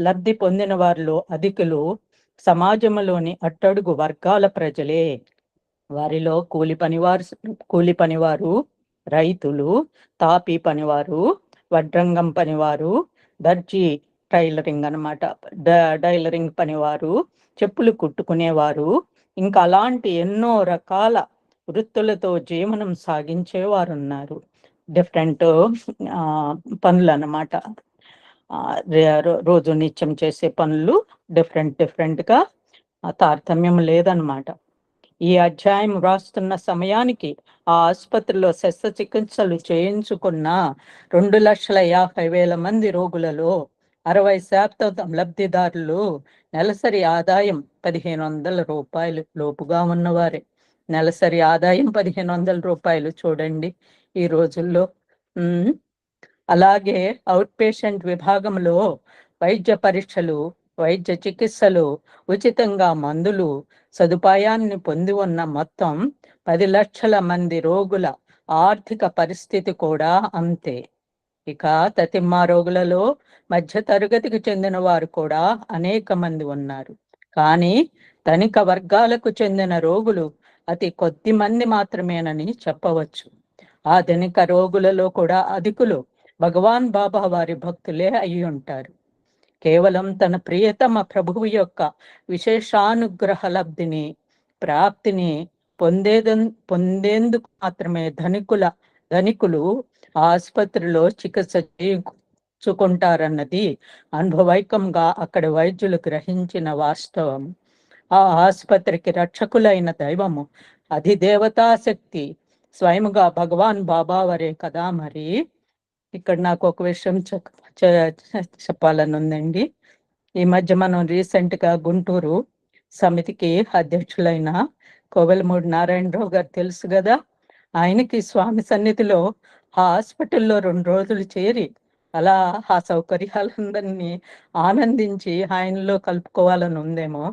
లబ్ధి పొందిన వారిలో అధికులు సమాజంలోని అట్టడుగు వర్గాల ప్రజలే. వారిలో కూలి పనివారు, రైతులు, తాపీ పనివారు, వడ్రంగం పనివారు, దర్జీ టైలరింగ్ అన్నమాట, డైలరింగ్ పనివారు, చెప్పులు కుట్టుకునేవారు, ఇంకా అలాంటి ఎన్నో రకాల వృత్తులతో జీవనం సాగించేవారు ఉన్నారు. డిఫరెంట్ పనులు అన్నమాట. రోజు నిత్యం చేసే పనులు డిఫరెంట్గా తారతమ్యం లేదన్నమాట. ఈ అధ్యాయం వ్రాస్తున్న సమయానికి ఆ ఆసుపత్రిలో శస్త్రచికిత్సలు చేయించుకున్న 2,50,000 మంది రోగులలో 60% లబ్ధిదారులు నెలసరి ఆదాయం 1,500 రూపాయలు లోపుగా ఉన్నవారే. నెలసరి ఆదాయం 1,500 రూపాయలు చూడండి ఈ రోజుల్లో. అలాగే అవుట్ పేషెంట్ విభాగంలో వైద్య పరీక్షలు, వైద్య చికిత్సలు, ఉచితంగా మందులు సదుపాయాన్ని పొంది ఉన్న మొత్తం 10 లక్షల మంది రోగుల ఆర్థిక పరిస్థితి కూడా అంతే. ఇక తతిమ్మ రోగులలో మధ్య తరగతికి చెందిన వారు కూడా అనేక మంది ఉన్నారు. కానీ ధనిక వర్గాలకు చెందిన రోగులు అతి కొద్ది మంది మాత్రమేనని చెప్పవచ్చు. ఆ ధనిక రోగులలో కూడా అధికులు భగవాన్ బాబా వారి భక్తులే అయి ఉంటారు. కేవలం తన ప్రియతమ ప్రభువు యొక్క విశేషానుగ్రహ ప్రాప్తిని పొందేందుకు మాత్రమే ధనికులు ఆసుపత్రిలో చికిత్స చేయించుకుంటారన్నది అనుభవైకంగా అక్కడి వైద్యులు గ్రహించిన వాస్తవం. ఆ ఆసుపత్రికి రక్షకులైన దైవము, అధిదేవతాశక్తి స్వయముగా భగవాన్ బాబా వారే కదా. మరి ఇక్కడ నాకు ఒక విషయం చెప్పాలని ఉందండి. ఈ మధ్య మనం రీసెంట్గా గుంటూరు సమితికి అధ్యక్షులైన కోవెలమూడి నారాయణరావు గారు తెలుసు కదా. ఆయనకి స్వామి సన్నిధిలో హాస్పిటల్లో 2 రోజులు చేరి అలా ఆ సౌకర్యాలందరినీ ఆనందించి ఆయనలో కలుపుకోవాలని ఉందేమో.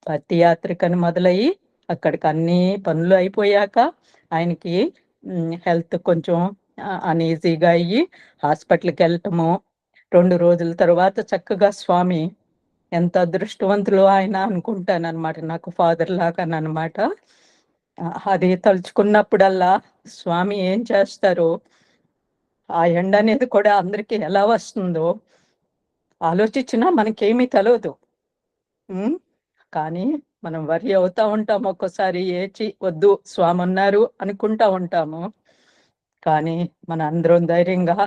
పత్తియాత్రికని మొదలయ్యి అక్కడికి అన్ని పనులు అయిపోయాక ఆయనకి హెల్త్ కొంచెం అనీజీగా అయ్యి హాస్పిటల్కి వెళ్ళటము. 2 రోజుల తర్వాత చక్కగా స్వామి ఎంత అదృష్టవంతులు ఆయన అనుకుంటానన్నమాట. నాకు ఫాదర్ లాగానమాట. అది తలుచుకున్నప్పుడల్లా స్వామి ఏం చేస్తారో, ఆ ఎండ అనేది కూడా అందరికీ ఎలా వస్తుందో ఆలోచించినా మనకేమీ తెలియదు. కానీ మనం వరి అవుతా ఉంటాం, ఒక్కోసారి ఏచి వద్దు స్వామి ఉన్నారు అనుకుంటా ఉంటాము. కానీ మన అందరం ధైర్యంగా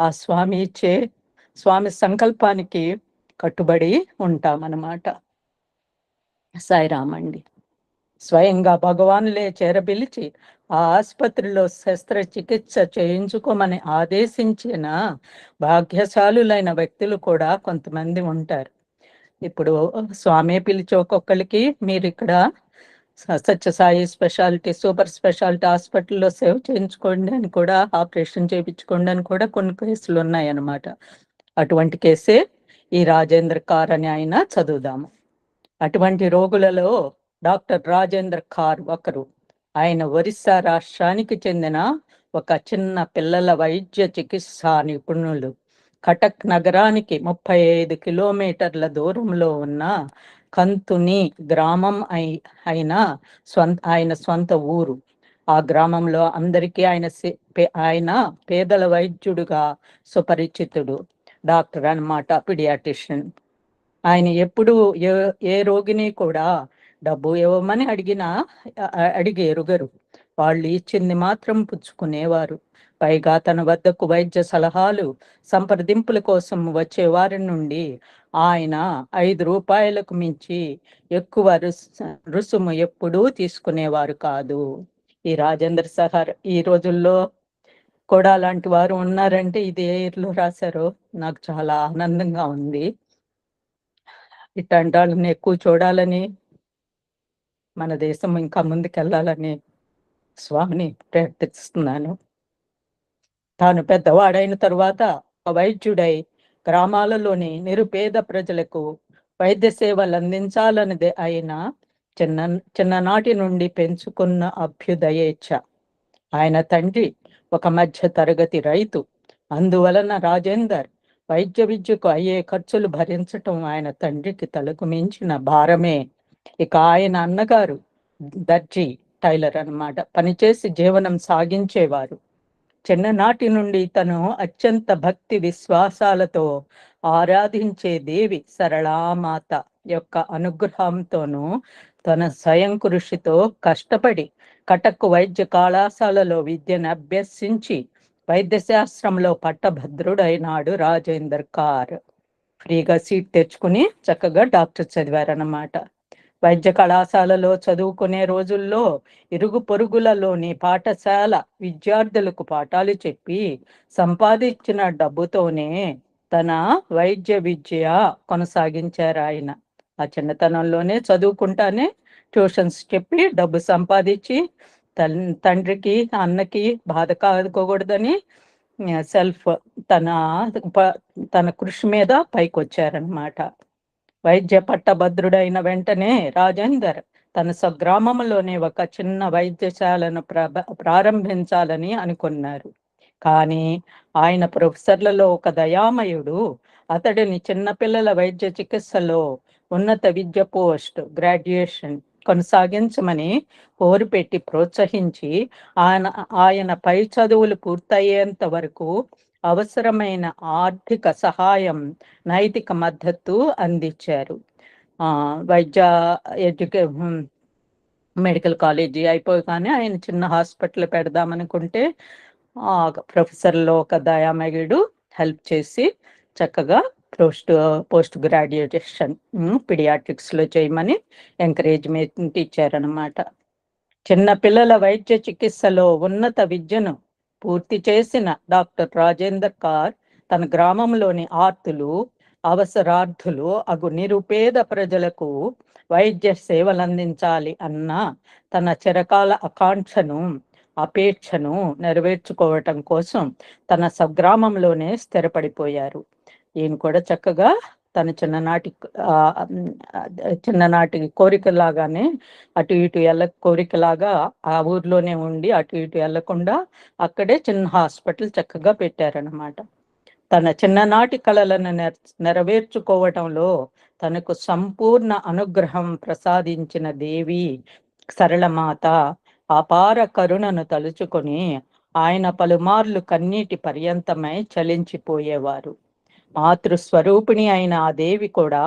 ఆ స్వామి ఇచ్చే స్వామి సంకల్పానికి కట్టుబడి ఉంటామన్నమాట. సాయిరామండి. స్వయంగా భగవానులే చేరబిలిచి ఆ ఆసుపత్రిలో శస్త్రచికిత్స చేయించుకోమని ఆదేశించిన భాగ్యశాలులైన వ్యక్తులు కూడా కొంతమంది ఉంటారు. ఇప్పుడు స్వామి పిలిచి ఒక్కొక్కరికి మీరు ఇక్కడ సత్యసాయి స్పెషాలిటీ సూపర్ స్పెషాలిటీ హాస్పిటల్లో సేవ్ చేయించుకోండి అని కూడా, ఆపరేషన్ చేయించుకోండి అని కూడా కొన్ని కేసులు ఉన్నాయన్నమాట. అటువంటి కేసే ఈ రాజేంద్ర కార్ అని ఆయన చదువుదాము. అటువంటి రోగులలో డాక్టర్ రాజేంద్ర కార్ ఒకరు. ఆయన ఒరిస్సా రాష్ట్రానికి చెందిన ఒక చిన్న పిల్లల వైద్య చికిత్సా నిపుణులు. కటక్ నగరానికి 35 కిలోమీటర్ల దూరంలో ఉన్న కంతుని గ్రామం ఆయన సొంత ఊరు. ఆ గ్రామంలో అందరికీ ఆయన పేదల వైద్యుడుగా సుపరిచితుడు. డాక్టర్ అన్నమాట, పిడియాట్రిషియన్. ఆయన ఎప్పుడు ఏ రోగిని కూడా డబ్బు ఇవ్వమని అడిగి ఎరుగరు. వాళ్ళు ఇచ్చింది మాత్రం పుచ్చుకునేవారు. పైగా తన వద్దకు వైద్య సలహాలు, సంప్రదింపుల కోసం వచ్చే వారి నుండి ఆయన 5 రూపాయలకు మించి ఎక్కువ రుసుము ఎప్పుడూ తీసుకునేవారు కాదు. ఈ రాజేంద్ర సహార్ ఈ రోజుల్లో కూడా అలాంటి వారు ఉన్నారంటే ఇది ఏ ఇయర్లో రాశారో నాకు చాలా ఆనందంగా ఉంది. ఇట్లాంటి వాళ్ళని ఎక్కువ చూడాలని, మన దేశం ఇంకా ముందుకెళ్ళాలని స్వామిని ప్రార్థిస్తున్నాను. తాను పెద్దవాడైన తరువాత వైద్యుడై గ్రామాలలోని నిరుపేద ప్రజలకు వైద్య సేవలు అందించాలన్నదే ఆయన చిన్ననాటి నుండి పెంచుకున్న అభ్యుదయేచ్ఛ. ఆయన తండ్రి ఒక మధ్య తరగతి రైతు. అందువలన రాజేందర్ వైద్య విద్యకు అయ్యే ఖర్చులు భరించటం ఆయన తండ్రికి తలకు మించిన భారమే. ఇక ఆయన అన్నగారు దర్జీ, టైలర్ అన్నమాట, పనిచేసి జీవనం సాగించేవారు. చిన్ననాటి నుండి తను అత్యంత భక్తి విశ్వాసాలతో ఆరాధించే దేవి సరళామాత యొక్క అనుగ్రహంతోనూ తన స్వయం కృషితో కష్టపడి కటక్ వైద్య కళాశాలలో విద్యను అభ్యసించి వైద్య శాస్త్రంలో పట్టభద్రుడైనాడు రాజేందర్ కార్. ఫ్రీగా సీట్ తెచ్చుకుని చక్కగా డాక్టర్ చదివారన్నమాట. వైద్య కళాశాలలో చదువుకునే రోజుల్లో ఇరుగు పొరుగులలోని పాఠశాల విద్యార్థులకు పాఠాలు చెప్పి సంపాదించిన డబ్బుతోనే తన వైద్య విద్య కొనసాగించారు ఆయన. ఆ చిన్నతనంలోనే చదువుకుంటానే ట్యూషన్స్ చెప్పి డబ్బు సంపాదించి తండ్రికి అన్నకి బాధ కాదుకోకూడదని తన కృషి మీద పైకి వచ్చారనమాట. వైద్య పట్టభద్రుడైన వెంటనే రాజేందర్ తన స్వగ్రామంలోనే ఒక చిన్న వైద్యశాలను ప్రారంభించాలని అనుకున్నారు. కానీ ఆయన ప్రొఫెసర్లలో ఒక దయామయుడు అతడిని చిన్నపిల్లల వైద్య చికిత్సలో ఉన్నత విద్య పోస్ట్ గ్రాడ్యుయేషన్ కొనసాగించమని కోరిపెట్టి ప్రోత్సహించి ఆయన పై చదువులు పూర్తయ్యేంత వరకు అవసరమైన ఆర్థిక సహాయం, నైతిక మద్దతు అందించారు. మెడికల్ కాలేజీ అయిపోగానే ఆయన చిన్న హాస్పిటల్ పెడదామనుకుంటే ప్రొఫెసర్లో ఒక దయామయుడు హెల్ప్ చేసి చక్కగా పోస్ట్ గ్రాడ్యుయేషన్ పిడియాట్రిక్స్లో చేయమని ఎంకరేజ్మెంట్ ఇచ్చారనమాట. చిన్న పిల్లల వైద్య చికిత్సలో ఉన్నత విద్యను పూర్తి చేసిన డాక్టర్ రాజేందర్ కార్ తన గ్రామంలోని ఆర్తులు, అవసరార్థులు అగు నిరుపేద ప్రజలకు వైద్య సేవలు అందించాలి అన్న తన చిరకాల ఆకాంక్షను అపేక్షను నెరవేర్చుకోవటం కోసం తన స్వగ్రామంలోనే స్థిరపడిపోయారు. ఈయన కూడా చక్కగా తన చిన్ననాటి కోరికలాగానే అటు ఇటు కోరికలాగా ఆ ఊర్లోనే ఉండి అటు ఇటు వెళ్లకుండా అక్కడే చిన్న హాస్పిటల్ చక్కగా పెట్టారనమాట. తన చిన్ననాటి కలలను నెరవేర్చుకోవటంలో తనకు సంపూర్ణ అనుగ్రహం ప్రసాదించిన దేవి సరళమాత అపార కరుణను తలుచుకొని ఆయన పలుమార్లు కన్నీటి పర్యంతమై చలించిపోయేవారు. మాతృస్వరూపిణి అయిన ఆ దేవి కూడా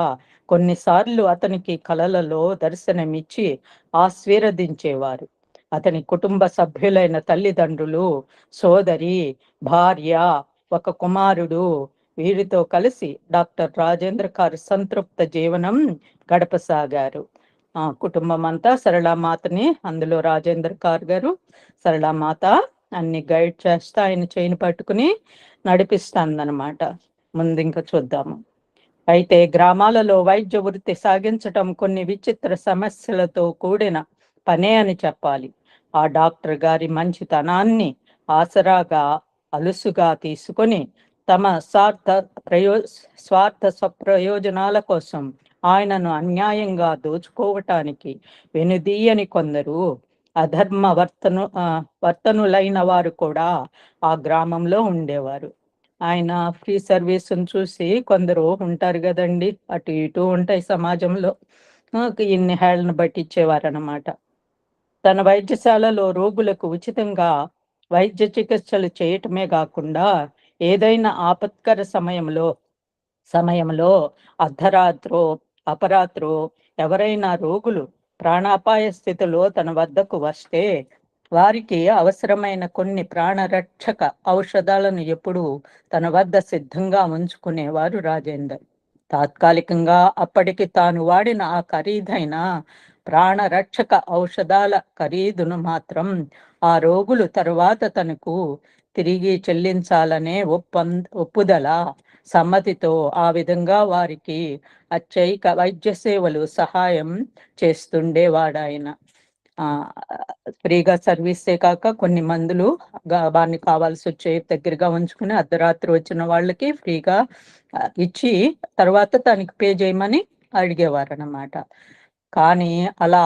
కొన్నిసార్లు అతనికి కలలలో దర్శనమిచ్చి ఆశీర్వదించేవారు. అతని కుటుంబ సభ్యులైన తల్లిదండ్రులు, సోదరి, భార్య, ఒక కుమారుడు, వీరితో కలిసి డాక్టర్ రాజేంద్ర గారు సంతృప్త జీవనం గడపసాగారు. కుటుంబం అంతా సరళామాతని, అందులో రాజేంద్ర గారు సరళామాత అన్ని గైడ్ చేస్తా ఆయన చేయిని పట్టుకుని నడిపిస్తాందనమాట. ముందు ఇంకా చూద్దాము. అయితే గ్రామాలలో వైద్య వృత్తి సాగించటం కొన్ని విచిత్ర సమస్యలతో కూడిన పనే అని చెప్పాలి. ఆ డాక్టర్ గారి మంచితనాన్ని ఆసరాగా అలుసుగా తీసుకొని తమ స్వార్థ స్వప్రయోజనాల కోసం ఆయనను అన్యాయంగా దోచుకోవటానికి వెనుదీయని కొందరు అధర్మ వర్తనులైన వారు కూడా ఆ గ్రామంలో ఉండేవారు. ఆయన ఫ్రీ సర్వీస్ను చూసి కొందరు ఉంటారు కదండి, అటు ఇటు ఉంటాయి సమాజంలో, ఇన్ని హేళన బట్టి ఇచ్చేవారనమాట. తన వైద్యశాలలో రోగులకు ఉచితంగా వైద్య చికిత్సలు చేయటమే కాకుండా ఏదైనా ఆపత్కర సమయంలో అర్ధరాత్రో అపరాత్రో ఎవరైనా రోగులు ప్రాణాపాయ స్థితిలో తన వద్దకు వస్తే వారికి అవసరమైన కొన్ని ప్రాణరక్షక ఔషధాలను ఎప్పుడూ తన వద్ద సిద్ధంగా ఉంచుకునేవారు రాజేందర్. తాత్కాలికంగా అప్పటికి తాను వాడిన ఆ ఖరీదైన ప్రాణరక్షక ఔషధాల ఖరీదును మాత్రం ఆ రోగులు తరువాత తనకు తిరిగి చెల్లించాలనే ఒప్పుదల సమ్మతితో ఆ విధంగా వారికి అత్యయిక వైద్య సేవలు సహాయం చేస్తుండేవాడాయన. ఫ్రీగా సర్వీసే కాక కొన్ని మందులు వారిని కావాల్సి వచ్చే దగ్గరగా ఉంచుకుని అర్ధరాత్రి వచ్చిన వాళ్ళకి ఫ్రీగా ఇచ్చి తర్వాత తనకి పే చేయమని అడిగేవారు అన్నమాట. కానీ అలా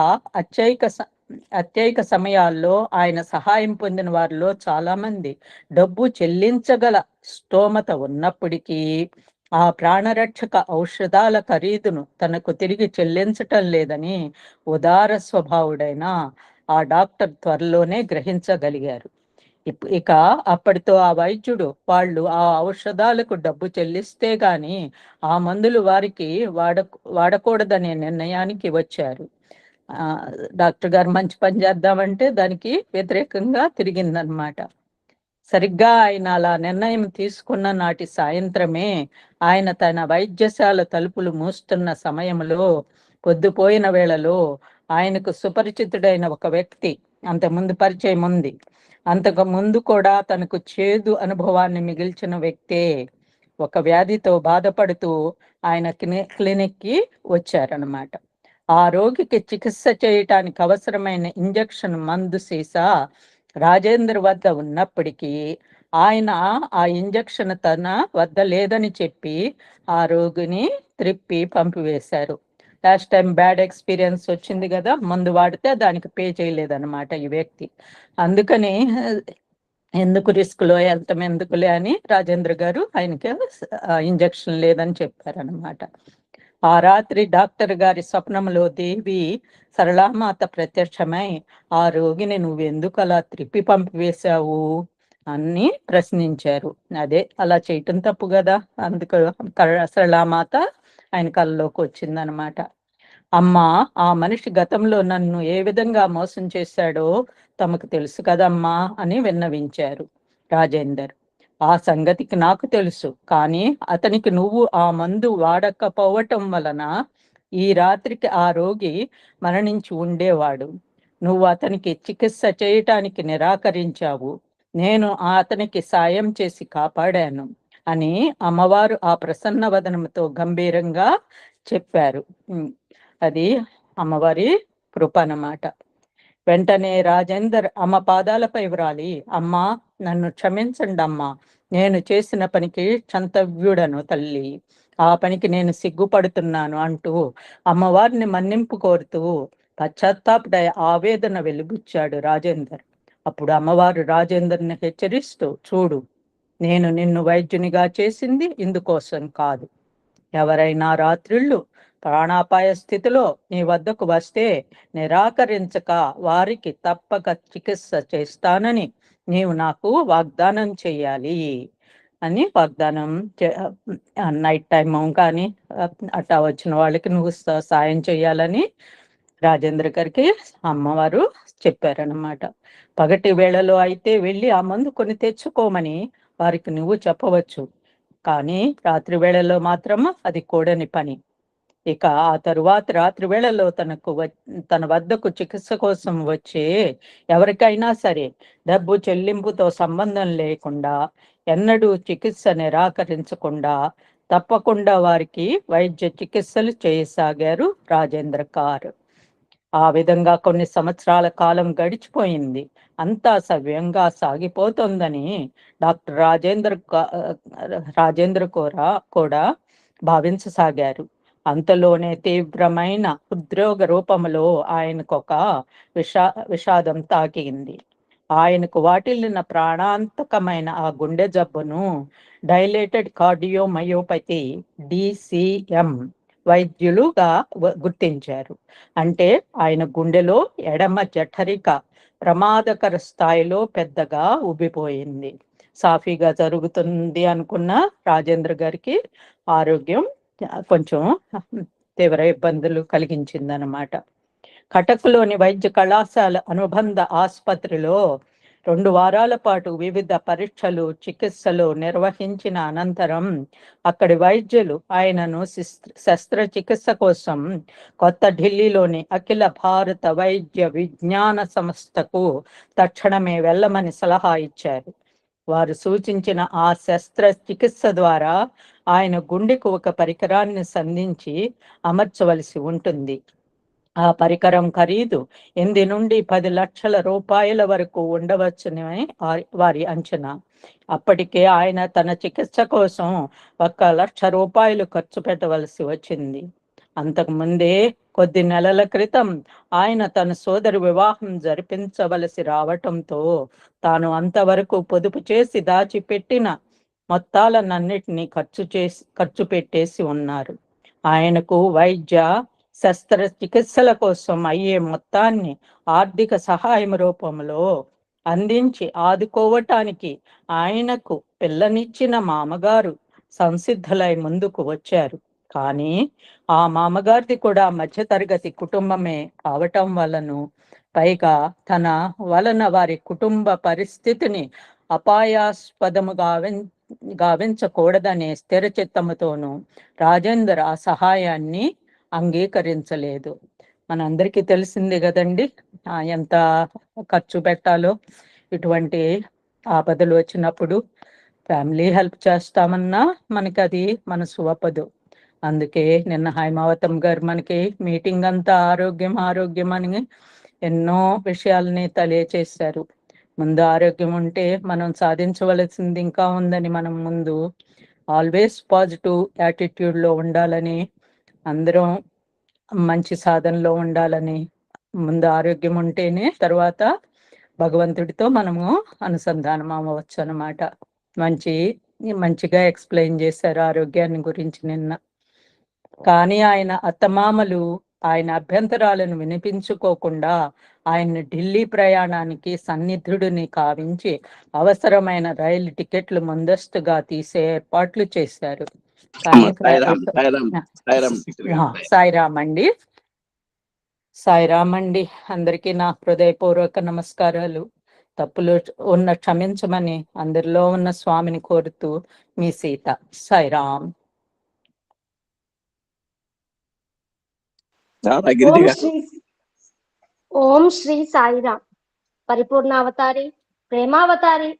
అత్యయిక సమయాల్లో ఆయన సహాయం పొందిన వారిలో చాలా మంది డబ్బు చెల్లించగల స్తోమత ఉన్నప్పటికీ ఆ ప్రాణరక్షక ఔషధాల ఖరీదును తనకు తిరిగి చెల్లించటం లేదని ఉదార స్వభావుడైన ఆ డాక్టర్ త్వరలోనే గ్రహించగలిగారు. ఇక అప్పటితో ఆ వైద్యుడు వాళ్ళు ఆ ఔషధాలకు డబ్బు చెల్లిస్తే గాని ఆ మందులు వారికి వాడకూడదనే నిర్ణయానికి వచ్చారు. డాక్టర్ గారు మంచి పని చేద్దామంటే దానికి వ్యతిరేకంగా తిరిగిందనమాట. సరిగ్గా ఆయన అలా నిర్ణయం తీసుకున్న నాటి సాయంత్రమే ఆయన తన వైద్యశాల తలుపులు మూస్తున్న సమయంలో పొద్దుపోయిన వేళలో ఆయనకు సుపరిచితుడైన ఒక వ్యక్తి, అంతకుముందు పరిచయం ఉంది, అంతకు ముందు కూడా తనకు చేదు అనుభవాన్ని మిగిల్చిన వ్యక్తే, ఒక వ్యాధితో బాధపడుతూ ఆయన క్లినిక్కి వచ్చారనమాట. ఆ రోగికి చికిత్స చేయటానికి అవసరమైన ఇంజెక్షన్ మందు సీసా రాజేందర్ వద్ద ఉన్నప్పటికీ ఆయన ఆ ఇంజెక్షన్ తన వద్ద లేదని చెప్పి ఆ రోగిని త్రిప్పి పంపివేశారు. లాస్ట్ టైం బ్యాడ్ ఎక్స్పీరియన్స్ వచ్చింది కదా, మందు వాడితే దానికి పే చేయలేదన్నమాట ఈ వ్యక్తి. అందుకని ఎందుకు రిస్క్లో వెళ్తాం ఎందుకులే అని రాజేంద్ర గారు ఆయనకి ఇంజెక్షన్ లేదని చెప్పారనమాట. ఆ రాత్రి డాక్టర్ గారి స్వప్నంలో దేవి సరళామాత ప్రత్యక్షమై ఆ రోగిని నువ్వెందుకు అలా త్రిప్పి పంపివేశావు అని ప్రశ్నించారు. అదే అలా చేయటం తప్పు కదా, అందుకు సరళామాత ఆయన కళ్ళలోకి వచ్చిందనమాట. అమ్మా, ఆ మనిషి గతంలో నన్ను ఏ విధంగా మోసం చేశాడో తమకు తెలుసు కదమ్మా అని విన్నవించారు రాజేందర్. ఆ సంగతికి నాకు తెలుసు, కానీ అతనికి నువ్వు ఆ మందు వాడకపోవటం వలన ఈ రాత్రికి ఆ రోగి మరణించి ఉండేవాడు. నువ్వు అతనికి చికిత్స చేయటానికి నిరాకరించావు, నేను అతనికి సాయం చేసి కాపాడాను అని అమ్మవారు ఆ ప్రసన్న వదనంతో గంభీరంగా చెప్పారు. అది అమ్మవారి కృప అన్నమాట. వెంటనే రాజేందర్ అమ్మ పాదాలపై వ్రాలి, అమ్మా నన్ను క్షమించండి అమ్మా, నేను చేసిన పనికి క్షంతవ్యుడను తల్లి, ఆ పనికి నేను సిగ్గుపడుతున్నాను అంటూ అమ్మవారిని మన్నింపు కోరుతూ పశ్చాత్తాప ఆవేదన వెలిబుచ్చాడు రాజేందర్. అప్పుడు అమ్మవారు రాజేందర్ని హెచ్చరిస్తూ, చూడు, నేను నిన్ను వైద్యునిగా చేసింది ఇందుకోసం కాదు. ఎవరైనా రాత్రిళ్ళు ప్రాణాపాయ స్థితిలో నీ వద్దకు వస్తే నిరాకరించక వారికి తప్పక చికిత్స చేస్తానని నీవు నాకు వాగ్దానం చెయ్యాలి అని వాగ్దానం నైట్ టైం కానీ అట్టా వచ్చిన వాళ్ళకి నువ్వు సాయం చేయాలని రాజేంద్ర గారికి అమ్మవారు చెప్పారనమాట. పగటి వేళలో అయితే వెళ్ళి ఆ మందు కొని తెచ్చుకోమని వారికి నువ్వు చెప్పవచ్చు, కానీ రాత్రి వేళలో మాత్రం అది కూడని పని. ఇక ఆ తరువాత రాత్రి వేళలో తన వద్దకు చికిత్స కోసం వచ్చే ఎవరికైనా సరే డబ్బు చెల్లింపుతో సంబంధం లేకుండా ఎన్నడూ చికిత్స నిరాకరించకుండా తప్పకుండా వారికి వైద్య చికిత్సలు చేయసాగారు రాజేంద్ర కార్. ఆ విధంగా కొన్ని సంవత్సరాల కాలం గడిచిపోయింది. అంతా సవ్యంగా సాగిపోతుందని డాక్టర్ రాజేంద్ర కూడా భావించసాగారు. అంతలోనే తీవ్రమైన హృద్రోగ రూపంలో ఆయనకు ఒక విషాదం తాకింది. ఆయనకు వాటిల్లిన ప్రాణాంతకమైన ఆ గుండె జబ్బును డైలేటెడ్ కార్డియోమయోపతి DCM వైద్యులుగా గుర్తించారు. అంటే ఆయన గుండెలో ఎడమ జఠరిక ప్రమాదకర స్థాయిలో పెద్దగా ఉబ్బిపోయింది. సాఫీగా జరుగుతుంది అనుకున్న రాజేంద్ర గారికి ఆరోగ్యం కొంచెం తీవ్ర ఇబ్బందులు కలిగించిందనమాట. కటక్లోని వైద్య కళాశాల అనుబంధ ఆసుపత్రిలో 2 వారాల పాటు వివిధ పరీక్షలు చికిత్సలు నిర్వహించిన అనంతరం అక్కడి వైద్యులు ఆయనను శస్త్రచికిత్స కోసం కొత్త ఢిల్లీలోని అఖిల భారత వైద్య విజ్ఞాన సంస్థకు తక్షణమే వెళ్ళమని సలహా ఇచ్చారు. వారు సూచించిన ఆ శస్త్రచికిత్స ద్వారా ఆయన గుండెకు ఒక పరికరాన్ని సంధించి అమర్చవలసి ఉంటుంది. ఆ పరికరం ఖరీదు 8 నుండి 10 లక్షల రూపాయల వరకు ఉండవచ్చుని వారి అంచనా. అప్పటికే ఆయన తన చికిత్స కోసం 1 లక్ష రూపాయలు ఖర్చు పెట్టవలసి వచ్చింది. అంతకుముందే కొద్ది నెలల క్రితం ఆయన తన సోదరి వివాహం జరిపించవలసి రావటంతో తాను అంతవరకు పొదుపు చేసి దాచిపెట్టిన మొత్తాలన్నిటినీ ఖర్చు పెట్టేసి ఉన్నారు. ఆయనకు వైద్య శస్త్రచికిత్సల కోసం అయ్యే మొత్తాన్ని ఆర్థిక సహాయం రూపంలో అందించి ఆదుకోవటానికి ఆయనకు పిల్లనిచ్చిన మామగారు సంసిద్ధులై ముందుకు వచ్చారు. కానీ ఆ మామగారిది కూడా మధ్యతరగతి కుటుంబమే కావటం వలను, పైగా తన వలన వారి కుటుంబ పరిస్థితిని అపాయాస్పదముగా గావించకూడదనే స్థిర చిత్తముతోనూ రాజేందర్ ఆ సహాయాన్ని అంగీకరించలేదు. మనందరికీ తెలిసింది కదండి ఎంత ఖర్చు పెట్టాలో. ఇటువంటి ఆపదలు వచ్చినప్పుడు ఫ్యామిలీ హెల్ప్ చేస్తామన్నా మనకి అది మనసు ఒప్పదు. అందుకే నిన్న హైమావతం గారు మనకి మీటింగ్ అంతా ఆరోగ్యం అని ఎన్నో విషయాలని తెలియచేశారు. ముందు ఆరోగ్యం ఉంటే మనం సాధించవలసింది ఇంకా ఉందని మనం ముందు ఆల్వేస్ పాజిటివ్ యాటిట్యూడ్లో ఉండాలని, అందరం మంచి సాధనలో ఉండాలని, ముందు ఆరోగ్యం ఉంటేనే తర్వాత భగవంతుడితో మనము అనుసంధానం అవ్వచ్చు అన్నమాట. మంచిగా ఎక్స్ప్లెయిన్ చేశారు ఆరోగ్యాన్ని గురించి నిన్న. కానీ ఆయన అత్తమామలు ఆయన అభ్యంతరాలను వినిపించుకోకుండా ఆయన్ని ఢిల్లీ ప్రయాణానికి సన్నిధుడిని కావించి అవసరమైన రైలు టికెట్లు ముందస్తుగా తీసే ఏర్పాట్లు చేశారు. సాయిరామ్ అండి. అందరికీ నా హృదయపూర్వక నమస్కారాలు. తప్పులు ఉన్న క్షమించమని అందరిలో ఉన్న స్వామిని కోరుతూ మీ సీత. సాయిరామ్. ఓం శ్రీ సాయిరామ్. పరిపూర్ణావతారి ప్రేమావతారి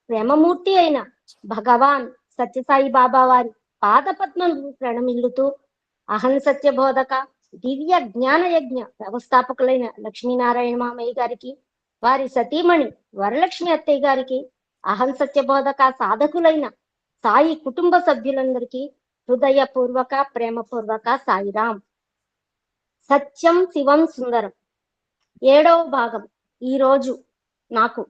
ప్రేమమూర్తి అయిన భగవాన్ సత్యసాయి బాబా వారి పాదపద్మం ప్రణమిల్లుతూ అహం సత్యబోధక దివ్య జ్ఞాన యజ్ఞ వ్యవస్థాపకులైన లక్ష్మీనారాయణ మామయ్య గారికి, వారి సతీమణి వరలక్ష్మి అత్తయ్య గారికి, అహం సత్యబోధక సాధకులైన సాయి కుటుంబ సభ్యులందరికీ హృదయపూర్వక ప్రేమపూర్వక సాయిరాం. సత్యం శివం సుందరం 7వ భాగం. ఈ రోజు నాకు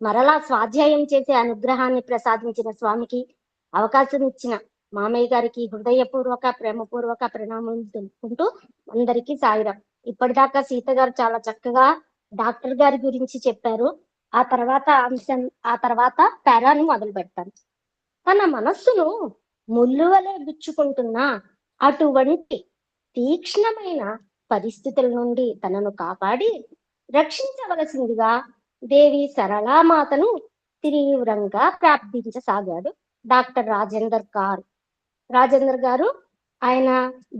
మరలా స్వాధ్యాయం చేసే అనుగ్రహాన్ని ప్రసాదించిన స్వామికి, అవకాశం ఇచ్చిన మామయ్య గారికి హృదయపూర్వక ప్రేమపూర్వక ప్రణామం తెలుపుకుంటూ అందరికీ సాయిరాం. ఇప్పటిదాకా సీత గారు చాలా చక్కగా డాక్టర్ గారి గురించి చెప్పారు. ఆ తర్వాత పారాను మొదలు పెడతాను. తన మనస్సును ముల్లువలే గుచ్చుకుంటున్న అటువంటి తీక్ష్ణమైన పరిస్థితుల నుండి తనను కాపాడి రక్షించవలసిందిగా దేవి సరళామాతను తీవ్రంగా ప్రార్థించసాగాడు డాక్టర్ రాజేందర్ గారు. ఆయన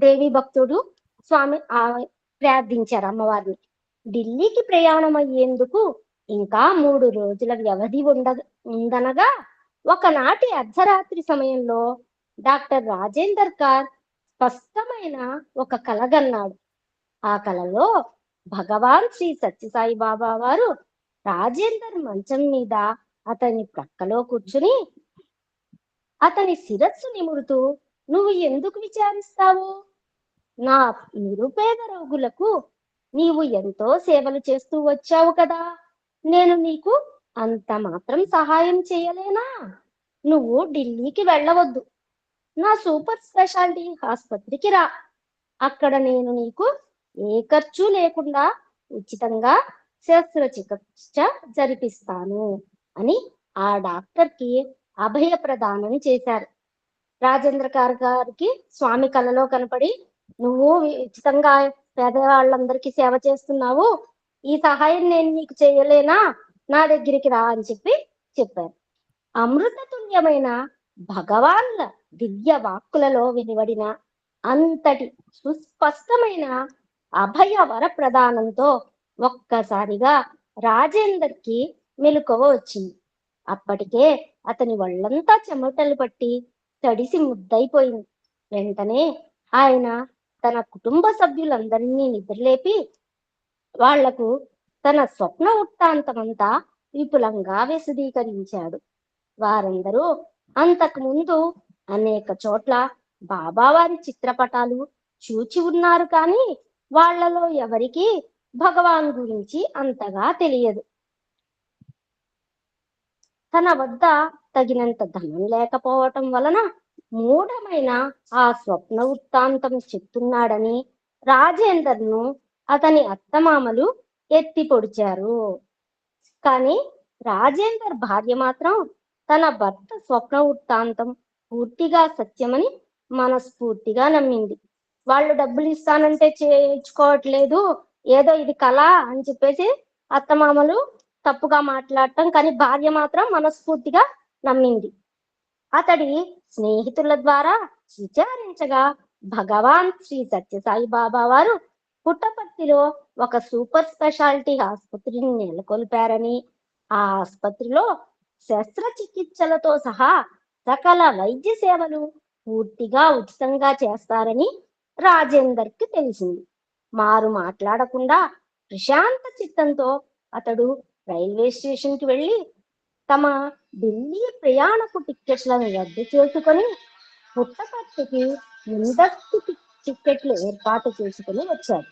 దేవి భక్తుడు. స్వామి ప్రార్థించారు అమ్మవారిని. ఢిల్లీకి ప్రయాణం అయ్యేందుకు ఇంకా 3 రోజుల వ్యవధి ఉందనగా ఒకనాటి అర్ధరాత్రి సమయంలో డాక్టర్ రాజేందర్ కార్ స్పష్టమైన ఒక కలగన్నాడు. ఆ కలలో భగవాన్ శ్రీ సత్యసాయి బాబా వారు రాజేందర్ మంచం మీద అతని ప్రక్కలో కూర్చుని అతని శిరస్సు నిమురుతూ, నువ్వు ఎందుకు విచారిస్తావు? నా నిరుపేద రోగులకు నీవు ఎంతో సేవలు చేస్తూ వచ్చావు కదా, నేను నీకు అంత మాత్రం సహాయం చేయలేనా? నువ్వు ఢిల్లీకి వెళ్ళవద్దు, నా సూపర్ స్పెషాలిటీ ఆసుపత్రికి రా. అక్కడ నేను నీకు ఏ ఖర్చు లేకుండా ఉచితంగా శస్త్రచికిత్స జరిపిస్తాను అని ఆ డాక్టర్కి అభయ ప్రదానం చేశారు. రాజేంద్ర గారికి స్వామి కలలో కనపడి, నువ్వు ఉచితంగా పేదవాళ్ళందరికీ సేవ చేస్తున్నావు, ఈ సహాయం నేను నీకు చేయలేనా, నా దగ్గరికి రా అని చెప్పారు. అమృతతుల్యమైన భగవాన్ల దివ్య వాక్కులలో వెలువడిన అంతటి సుస్పష్టమైన అభయ వర ప్రదానంతో ఒక్కసారిగా రాజేందర్కి మెలకువ వచ్చింది. అప్పటికే అతని ఒళ్ళంతా చెమటలు పట్టి తడిసి ముద్దైపోయింది. వెంటనే ఆయన తన కుటుంబ సభ్యులందరినీ నిద్రలేపి వాళ్లకు తన స్వప్న వృత్తాంతమంతా విపులంగా విశదీకరించాడు. వారందరూ అంతకు ముందు అనేక చోట్ల బాబావారి చిత్రపటాలు చూచి ఉన్నారు, కానీ వాళ్లలో ఎవరికీ భగవాన్ గురించి అంతగా తెలియదు. తన వద్ద తగినంత ధనం లేకపోవటం వలన మూఢమైన ఆ స్వప్న వృత్తాంతం చెప్తున్నాడని రాజేందర్ను అతని అత్తమామలు ఎత్తి పొడిచారు. కానీ రాజేందర్ భార్య మాత్రం తన భర్త స్వప్న వృత్తాంతం పూర్తిగా సత్యమని మనస్ఫూర్తిగా నమ్మింది. వాళ్ళు డబ్బులు ఇస్తానంటే చేయించుకోవట్లేదు, ఏదో ఇది కళ అని చెప్పేసి అత్తమామలు తప్పుగా మాట్లాడటం, కానీ భార్య మాత్రం మనస్ఫూర్తిగా నమ్మింది. అతడి స్నేహితుల ద్వారా విచారించగా భగవాన్ శ్రీ సత్యసాయి బాబా వారు పుట్టపర్తిలో ఒక సూపర్ స్పెషాలిటీ ఆసుపత్రిని నెలకొల్పారని, ఆ ఆసుపత్రిలో శస్త్రచికిత్సలతో సహా సకల వైద్య సేవలు పూర్తిగా ఉచితంగా చేస్తారని రాజేందర్కి తెలిసింది. మారు మాట్లాడకుండా ప్రశాంత చిత్తంతో అతడు రైల్వే స్టేషన్ కి వెళ్లి తమ ఢిల్లీ ప్రయాణపు టిక్కెట్లను రద్దు చేసుకుని పుట్టపర్తికి ముందస్తు టిక్కెట్లు ఏర్పాటు చేసుకుని వచ్చారు.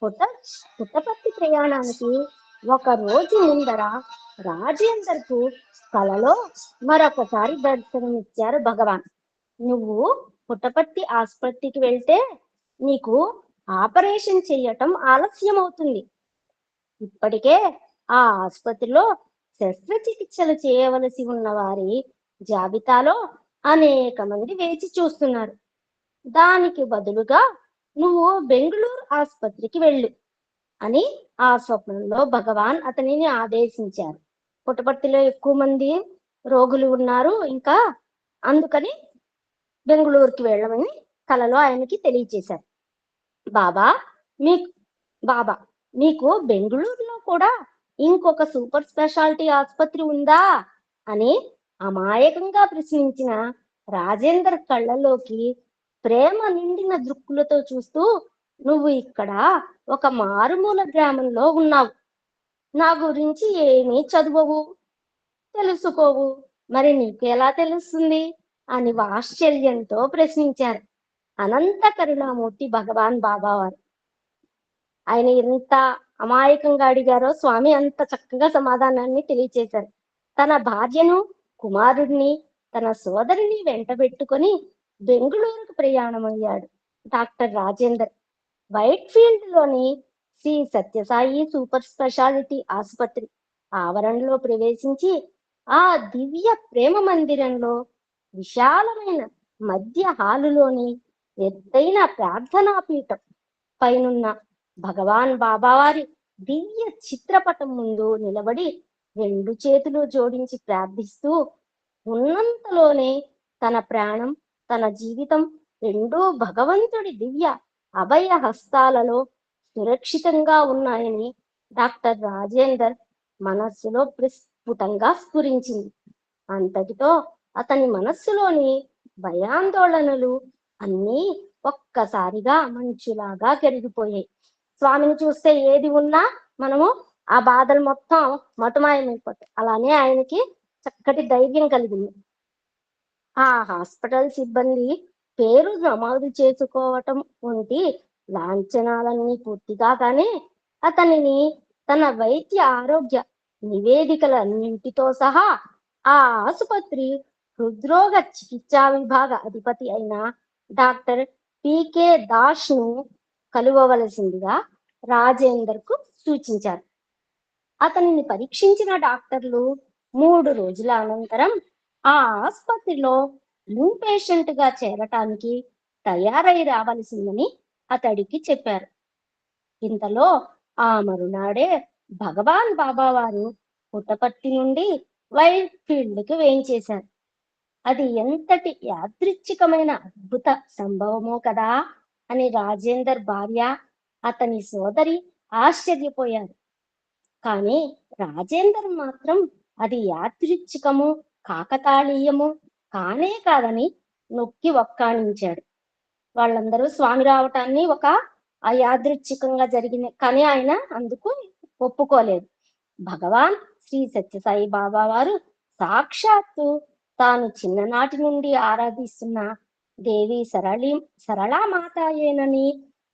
పుట్టపర్తి ప్రయాణానికి 1 రోజు ముందర రాజేందర్కు కలలో మరొకసారి దర్శనమిచ్చారు భగవాన్. నువ్వు పుట్టపర్తి ఆసుపత్రికి వెళ్తే నీకు ఆపరేషన్ చేయటం ఆలస్యం అవుతుంది. ఇప్పటికే ఆ ఆసుపత్రిలో శస్త్రచికిత్సలు చేయవలసి ఉన్న వారి జాబితాలో అనేక మంది వేచి చూస్తున్నారు. దానికి బదులుగా నువ్వు బెంగళూరు ఆసుపత్రికి వెళ్ళు అని ఆ స్వప్నంలో భగవాన్ అతనిని ఆదేశించారు. పుట్టపర్తిలో ఎక్కువ మంది రోగులు ఉన్నారు, ఇంకా అందుకని బెంగళూరుకి వెళ్ళమని కలలో ఆయనకి తెలియచేశారు. బాబా మీకు బెంగళూరులో కూడా ఇంకొక సూపర్ స్పెషాలిటీ ఆసుపత్రి ఉందా అని అమాయకంగా ప్రశ్నించిన రాజేందర్ కళ్ళలోకి ప్రేమ నిండిన దృక్కులతో చూస్తూ నువ్వు ఇక్కడ ఒక మారుమూల గ్రామంలో ఉన్నావు. నా గురించి ఏమీ చదువవు, తెలుసుకోవు, మరి నీకెలా తెలుస్తుంది అని ఆశ్చర్యంతో ప్రశ్నించారు అనంత కరుణామూర్తి భగవాన్ బాబావారు. ఆయన ఎంత అమాయకంగా అడిగారో స్వామి అంత చక్కగా సమాధానాన్ని తెలియచేశారు. తన భార్యను, కుమారుడిని, తన సోదరిని వెంటబెట్టుకొని బెంగుళూరుకు ప్రయాణమయ్యాడు డాక్టర్ రాజేందర్. వైట్ ఫీల్డ్ లోని శ్రీ సత్యసాయి సూపర్ స్పెషాలిటీ ఆసుపత్రి ఆవరణలో ప్రవేశించి ఆ దివ్య ప్రేమ మందిరంలో విశాలమైన మధ్య హాలులోని ఎత్తైన ప్రార్థనా పీఠం పైనున్న భగవాన్ బాబావారి దివ్య చిత్రపటం ముందు నిలబడి 2 చేతులు జోడించి ప్రార్థిస్తూ ఉన్నంతలోనే తన ప్రాణం, తన జీవితం రెండూ భగవంతుడి దివ్య అభయ హస్తాలలో సురక్షితంగా ఉన్నాయని డాక్టర్ రాజేందర్ మనస్సులో ప్రస్ఫుటంగా స్ఫురించింది. అంతటితో అతని మనస్సులోని భయాందోళనలు అన్నీ ఒక్కసారిగా మంచులాగా కరిగిపోయాయి. స్వామిని చూస్తే ఏది ఉన్నా మనము ఆ బాధలు మొత్తం మటుమాయమైపోతాయి. అలానే ఆయనకి చక్కటి ధైర్యం కలిగింది. ఆ హాస్పిటల్ సిబ్బంది పేరు నమోదు చేసుకోవటం వంటి లాంఛనాలన్నీ పూర్తిగా కానీ అతనిని తన వైద్య ఆరోగ్య నివేదికలన్నింటితో సహా ఆ ఆసుపత్రి హృద్రోగ చికిత్సా విభాగ అధిపతి అయిన డాక్టర్ పికే దాస్ ను కలువవలసిందిగా రాజేందర్ కు సూచించారు. అతనిని పరీక్షించిన డాక్టర్లు 3 రోజుల అనంతరం ఆ ఆసుపత్రిలో ఇన్ పేషెంట్ గా చేరటానికి తయారై రావలసిందని అతడికి చెప్పారు. ఇంతలో ఆ మరునాడే భగవాన్ బాబా వారు పుట్టపర్తి నుండి వైట్ ఫీల్డ్ కి వేయించేశారు. అది ఎంతటి యాదృచ్ఛికమైన అద్భుత సంభవమో కదా అని రాజేందర్ భార్య, అతని సోదరి ఆశ్చర్యపోయారు. కానీ రాజేందర్ మాత్రం అది యాదృచ్ఛికము, కాకతాళీయము కానే కాదని నొక్కి వక్కాణించాడు. వాళ్ళందరూ స్వామి రావటాన్ని ఒక అయాదృచ్ఛికంగా జరిగింది, కానీ ఆయన అందుకు ఒప్పుకోలేదు. భగవాన్ శ్రీ సత్యసాయి బాబా వారు సాక్షాత్తు తాను చిన్ననాటి నుండి ఆరాధిస్తున్న దేవి సరళామాతాయేనని,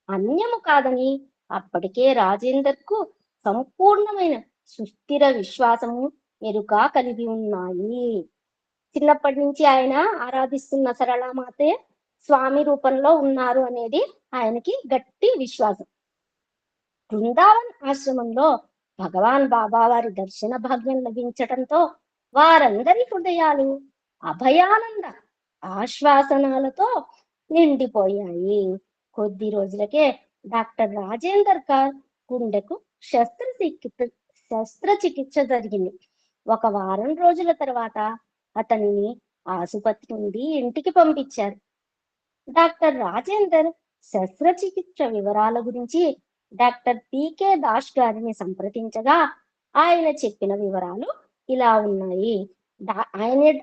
అన్యము కాదని అప్పటికే రాజేందర్ కు సంపూర్ణమైన సుస్థిర విశ్వాసము, ఎరుక కలిగి ఉన్నాయి. చిన్నప్పటి నుంచి ఆయన ఆరాధిస్తున్న సరళామాతే స్వామి రూపంలో ఉన్నారు అనేది ఆయనకి గట్టి విశ్వాసం. బృందావన్ ఆశ్రమంలో భగవాన్ బాబా వారి దర్శన భాగ్యం లభించటంతో వారందరి హృదయాలు అభయానంద ఆశ్వాసనాలతో నిండిపోయాయి. కొద్ది రోజులకే డాక్టర్ రాజేందర్ కార్ గుండెకు శస్త్రచికిత్స జరిగింది. 1 వారం రోజుల తర్వాత అతనిని ఆసుపత్రి నుండి ఇంటికి పంపించారు. డాక్టర్ రాజేందర్ శస్త్రచికిత్స వివరాల గురించి డాక్టర్ పికే దాస్ గారిని సంప్రదించగా ఆయన చెప్పిన వివరాలు ఇలా ఉన్నాయి.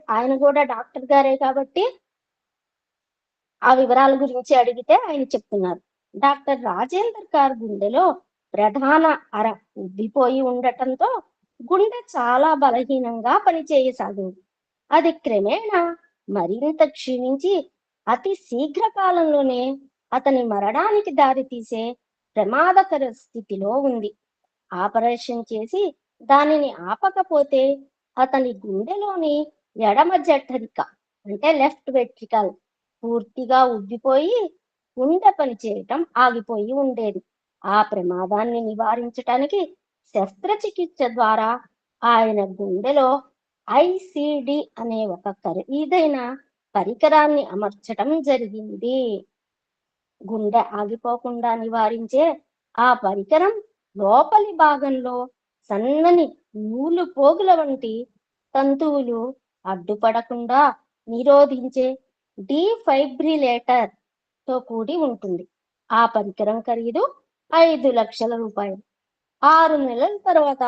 ఆయన కూడా డాక్టర్ గారే కాబట్టి ఆ వివరాల గురించి అడిగితే ఆయన చెప్తున్నారు. డాక్టర్ రాజేందర్ గారి గుండెలో ప్రధాన అర ఉబ్బిపోయి ఉండటంతో గుండె చాలా బలహీనంగా పనిచేయసాగింది. అది క్రమేణా మరింత క్షీణించి అతి శీఘ్ర కాలంలోనే అతని మరణానికి దారితీసే ప్రమాదకర స్థితిలో ఉంది. ఆపరేషన్ చేసి దానిని ఆపకపోతే అతని గుండెలోని ఎడమ జఠరిక అంటే లెఫ్ట్ వెంట్రికల్ పూర్తిగా ఉబ్బిపోయి గుండె పనిచేయటం ఆగిపోయి ఉండేది. ఆ ప్రమాదాన్ని నివారించటానికి శస్త్రచికిత్స ద్వారా ఆయన గుండెలో ఐసిడి అనే ఒక ఖరీదైన పరికరాన్ని అమర్చటం జరిగింది. గుండె ఆగిపోకుండా నివారించే ఆ పరికరం లోపలి భాగంలో సన్నని నూలు పోగుల వంటి తంతువులు అడ్డుపడకుండా నిరోధించే డిఫైబ్రిలేటర్ తో కూడి ఉంటుంది. ఆ పరికరం ఖరీదు 5 లక్షల రూపాయలు. 6 నెలల తర్వాత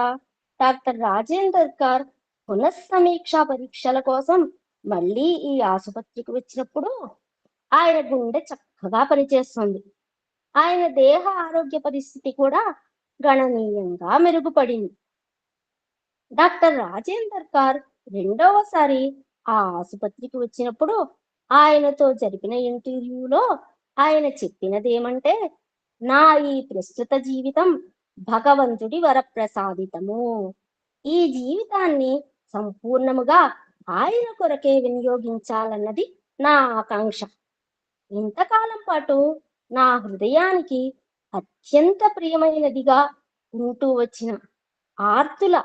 డాక్టర్ రాజేందర్ కార్ పునఃసమీక్షా పరీక్షల కోసం మళ్ళీ ఈ ఆసుపత్రికి వచ్చినప్పుడు ఆయన గుండె చక్కగా పనిచేస్తుంది. ఆయన దేహ ఆరోగ్య పరిస్థితి కూడా గణనీయంగా మెరుగుపడింది. డాక్టర్ రాజేందర్ కార్ రెండవసారి ఆ ఆసుపత్రికి వచ్చినప్పుడు ఆయనతో జరిపిన ఇంటర్వ్యూలో ఆయన చెప్పినదేమంటే, నా ఈ ప్రస్తుత జీవితం భగవంతుడి వరప్రసాదితము. ఈ జీవితాన్ని సంపూర్ణముగా ఆయన కొరకే వినియోగించాలన్నది నా ఆకాంక్ష. ఇంతకాలం పాటు నా హృదయానికి అత్యంత ప్రియమైనదిగా ఉంటూ వచ్చిన ఆర్తుల,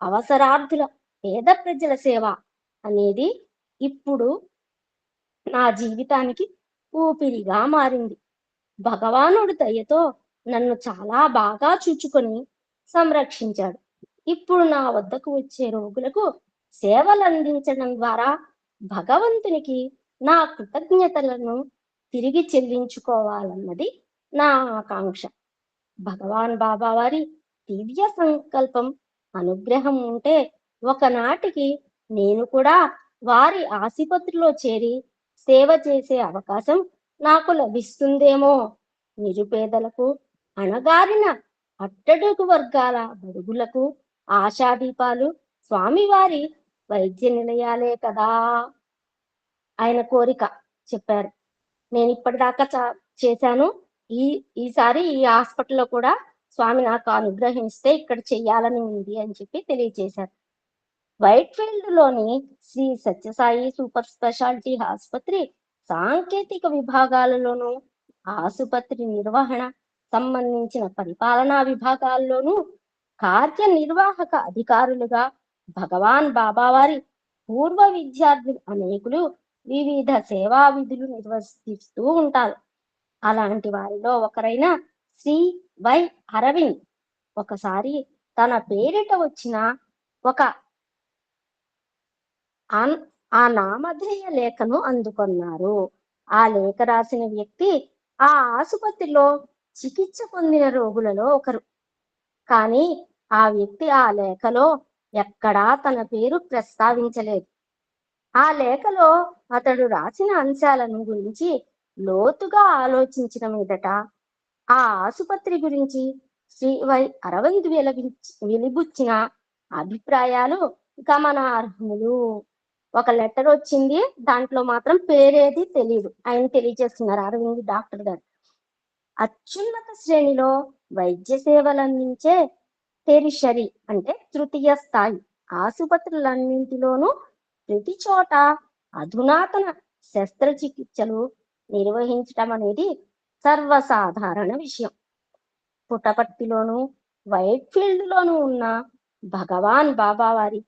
అవసరార్థుల, పేద ప్రజల సేవ అనేది ఇప్పుడు నా జీవితానికి ఊపిరిగా మారింది. భగవానుడి దయతో నన్ను చాలా బాగా చూచుకొని సంరక్షించాడు. ఇప్పుడు నా వద్దకు వచ్చే రోగులకు సేవలు అందించడం ద్వారా భగవంతునికి నా కృతజ్ఞతలను తిరిగి చెల్లించుకోవాలన్నది నా ఆకాంక్ష. భగవాన్ బాబా వారి దివ్య సంకల్పం, అనుగ్రహం ఉంటే ఒకనాటికి నేను కూడా వారి ఆసుపత్రిలో చేరి సేవ చేసే అవకాశం నాకు లభిస్తుందేమో. నిరుపేదలకు, అణగారిన అట్టడుగు వర్గాల బడుగులకు ఆశాదీపాలు స్వామివారి వైద్య నిలయాలే కదా. ఆయన కోరిక చెప్పారు. నేను ఇప్పటిదాకా చేశాను. ఈసారి ఈ హాస్పిటల్లో కూడా స్వామి నాకు అనుగ్రహిస్తే ఇక్కడ చెయ్యాలని ఉంది అని చెప్పి తెలియజేశారు. వైట్ ఫీల్డ్ లోని శ్రీ సత్యసాయి సూపర్ స్పెషాలిటీ ఆసుపత్రి సాంకేతిక విభాగాలలోనూ, ఆసుపత్రి నిర్వహణ సంబంధించిన పరిపాలనా విభాగాల్లోనూ కార్యనిర్వాహక అధికారులుగా భగవాన్ బాబా వారి పూర్వ విద్యార్థులు అనేకులు వివిధ సేవా విధులు నిర్వర్తిస్తూ ఉంటారు. అలాంటి వారిలో ఒకరైన శ్రీ వై అరవింద్ ఒకసారి తన పేరిట వచ్చిన ఒక ఆ నామధేయ లేఖను అందుకున్నారు. ఆ లేఖ రాసిన వ్యక్తి ఆ ఆసుపత్రిలో చికిత్స పొందిన రోగులలో ఒకరు. కానీ ఆ వ్యక్తి ఆ లేఖలో ఎక్కడా తన పేరు ప్రస్తావించలేదు. ఆ లేఖలో అతడు రాసిన అంశాలను గురించి లోతుగా ఆలోచించిన మీదట ఆ ఆసుపత్రి గురించి శ్రీ వై అరవింద్ వెలిబుచ్చిన అభిప్రాయాలు గమనార్హములు. ఒక లెటర్ వచ్చింది, దాంట్లో మాత్రం పేరేది తెలియదు. ఆయన తెలియజేస్తున్నారు అరవింద్ డాక్టర్ గారు. అత్యున్నత శ్రేణిలో వైద్య సేవలు అందించే టెరిషరీ అంటే తృతీయ స్థాయి ఆసుపత్రులన్నింటిలోనూ ప్రతి చోట అధునాతన శస్త్రచికిత్సలు నిర్వహించటం అనేది సర్వసాధారణ విషయం. పుట్టపర్తిలోను, వైట్ ఫీల్డ్ లోను ఉన్న భగవాన్ బాబా వారి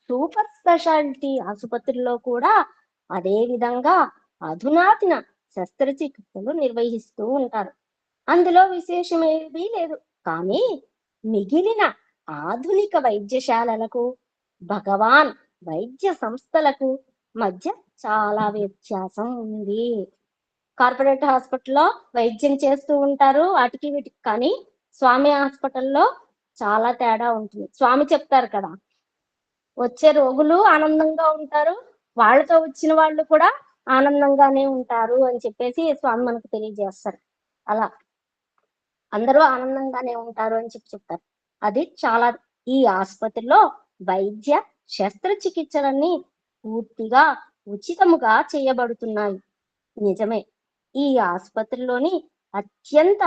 సూపర్ స్పెషాలిటీ ఆసుపత్రిలో కూడా అదే విధంగా అధునాతన శస్త్రచికిత్సలు నిర్వహిస్తూ ఉంటారు. అందులో విశేషమేమీ లేదు. కానీ మిగిలిన ఆధునిక వైద్యశాలలకు, భగవాన్ వైద్య సంస్థలకు మధ్య చాలా వ్యత్యాసం ఉంది. కార్పొరేట్ హాస్పిటల్లో వైద్యం చేస్తూ ఉంటారు వాటికి వీటికి, కానీ స్వామి హాస్పిటల్లో చాలా తేడా ఉంటుంది. స్వామి చెప్తారు కదా, వచ్చే రోగులు ఆనందంగా ఉంటారు, వాళ్ళతో వచ్చిన వాళ్ళు కూడా ఆనందంగానే ఉంటారు అని చెప్పేసి స్వామి మనకు తెలియజేస్తారు. అలా అందరూ ఆనందంగానే ఉంటారు అని చెప్తారు. అది చాలా ఈ ఆసుపత్రిలో వైద్య శస్త్రచికిత్సలన్నీ పూర్తిగా ఉచితముగా చేయబడుతున్నాయి. నిజమే, ఈ ఆసుపత్రిలోని అత్యంత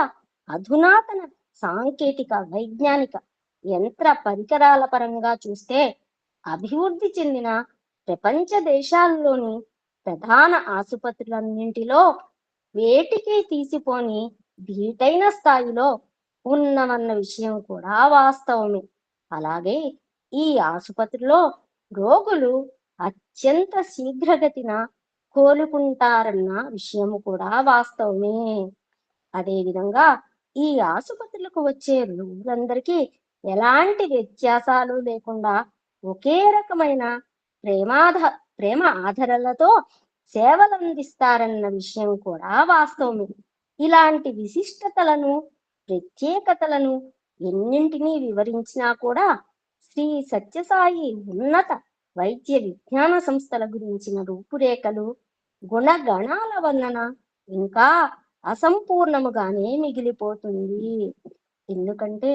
అధునాతన సాంకేతిక, వైజ్ఞానిక, యంత్ర పరికరాల పరంగా చూస్తే అభివృద్ధి చెందిన ప్రపంచ దేశాల్లోని ప్రధాన ఆసుపత్రులన్నింటిలో వేటికి తీసిపోని ధీటైన స్థాయిలో ఉన్నవన్న విషయం కూడా వాస్తవమే. అలాగే ఈ ఆసుపత్రిలో రోగులు అత్యంత శీఘ్రగతిన కోలుకుంటారన్న విషయము కూడా వాస్తవమే. అదేవిధంగా ఈ ఆసుపత్రులకు వచ్చే రోగులందరికీ ఎలాంటి వ్యత్యాసాలు లేకుండా ఒకే రకమైన ప్రేమ ఆధారాలతో సేవలు అందిస్తారన్న విషయం కూడా వాస్తవమే. ఇలాంటి విశిష్టతలను, ప్రత్యేకతలను ఎన్నింటినీ వివరించినా కూడా శ్రీ సత్యసాయి ఉన్నత వైద్య విజ్ఞాన సంస్థల గురించిన రూపురేఖలు, గుణగణాల వర్ణన ఇంకా అసంపూర్ణముగానే మిగిలిపోతుంది. ఎందుకంటే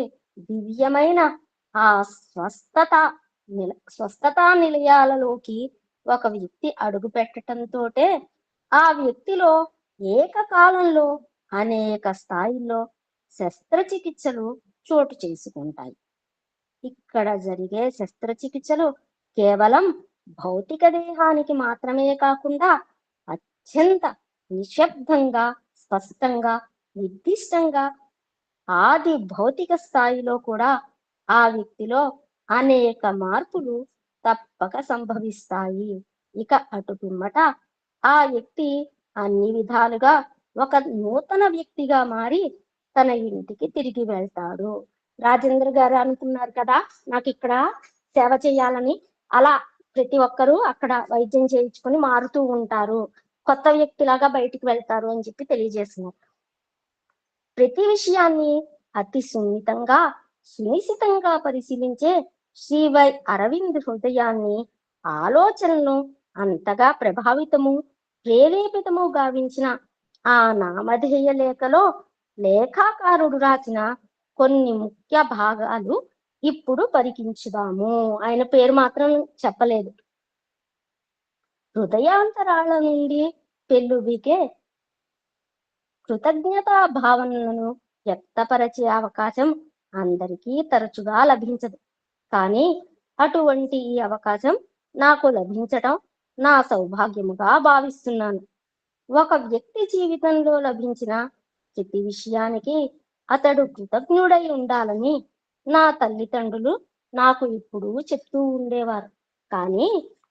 దివ్యమైన ఆ స్వస్థతా నిలయాలలోకి ఒక వ్యక్తి అడుగు పెట్టడంతోటే ఆ వ్యక్తిలో ఏకకాలంలో అనేక స్థాయిల్లో శస్త్రచికిత్సలు చోటు చేసుకుంటాయి. ఇక్కడ జరిగే శస్త్రచికిత్సలు కేవలం భౌతిక దేహానికి మాత్రమే కాకుండా అత్యంత నిశ్శబ్దంగా, స్పష్టంగా, నిర్దిష్టంగా ఆది భౌతిక స్థాయిలో కూడా ఆ వ్యక్తిలో అనేక మార్పులు తప్పక సంభవిస్తాయి. ఇక అటు పిమ్మట ఆ వ్యక్తి అన్ని విధాలుగా ఒక నూతన వ్యక్తిగా మారి తన ఇంటికి తిరిగి వెళ్తాడు. రాజేంద్ర గారు అనుకున్నారు కదా నాకు ఇక్కడ సేవ చేయాలని, అలా ప్రతి ఒక్కరూ అక్కడ వైద్యం చేయించుకొని మారుతూ ఉంటారు, కొత్త వ్యక్తిలాగా బయటికి వెళ్తారు అని చెప్పి తెలియజేస్తున్నారు. ప్రతి విషయాన్ని అతి సున్నితంగా సునిశితంగా పరిశీలించే శ్రీ వై అరవింద్ హృదయాన్ని, ఆలోచనను అంతగా ప్రేరేపితము గావించిన ఆ నామధేయ లేఖలో లేఖాకారుడు రాసిన కొన్ని ముఖ్య భాగాలు ఇప్పుడు పరికించుదాము. ఆయన పేరు మాత్రం చెప్పలేదు. హృదయాంతరాల నుండి పెళ్ళుబికే కృతజ్ఞతా భావనలను వ్యక్తపరిచే అవకాశం అందరికీ తరచుగా లభించదు. కానీ అటువంటి ఈ అవకాశం నాకు లభించటం నా సౌభాగ్యముగా భావిస్తున్నాను. ఒక వ్యక్తి జీవితంలో లభించిన ప్రతి విషయానికి అతడు కృతజ్ఞుడై ఉండాలని నా తల్లిదండ్రులు నాకు ఇప్పుడు చెప్తూ ఉండేవారు. కానీ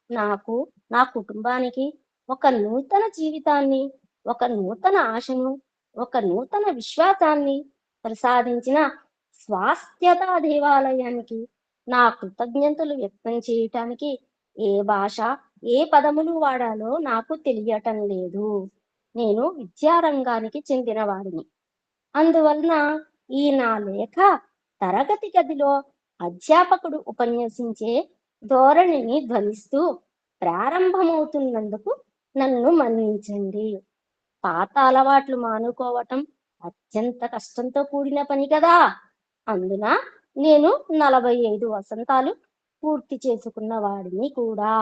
నాకు, నా కుటుంబానికి ఒక నూతన జీవితాన్ని, ఒక నూతన ఆశను, ఒక నూతన విశ్వాసాన్ని ప్రసాదించిన స్వాస్థ్యతా దేవాలయానికి నా కృతజ్ఞతలు వ్యక్తం చేయటానికి ఏ భాష, ఏ పదములు వాడాలో నాకు తెలియటం లేదు. నేను విద్యారంగానికి చెందిన వాడిని. అందువలన ఈ నా లేఖ తరగతి గదిలో అధ్యాపకుడు ఉపన్యసించే ధోరణిని ధ్వనిస్తూ ప్రారంభమవుతున్నందుకు నన్ను మన్నించండి. పాత అలవాట్లు మానుకోవటం అత్యంత కష్టంతో కూడిన పని కదా. అందున నేను 45 వసంతాలు పూర్తి చేసుకున్న వాడిని కూడా.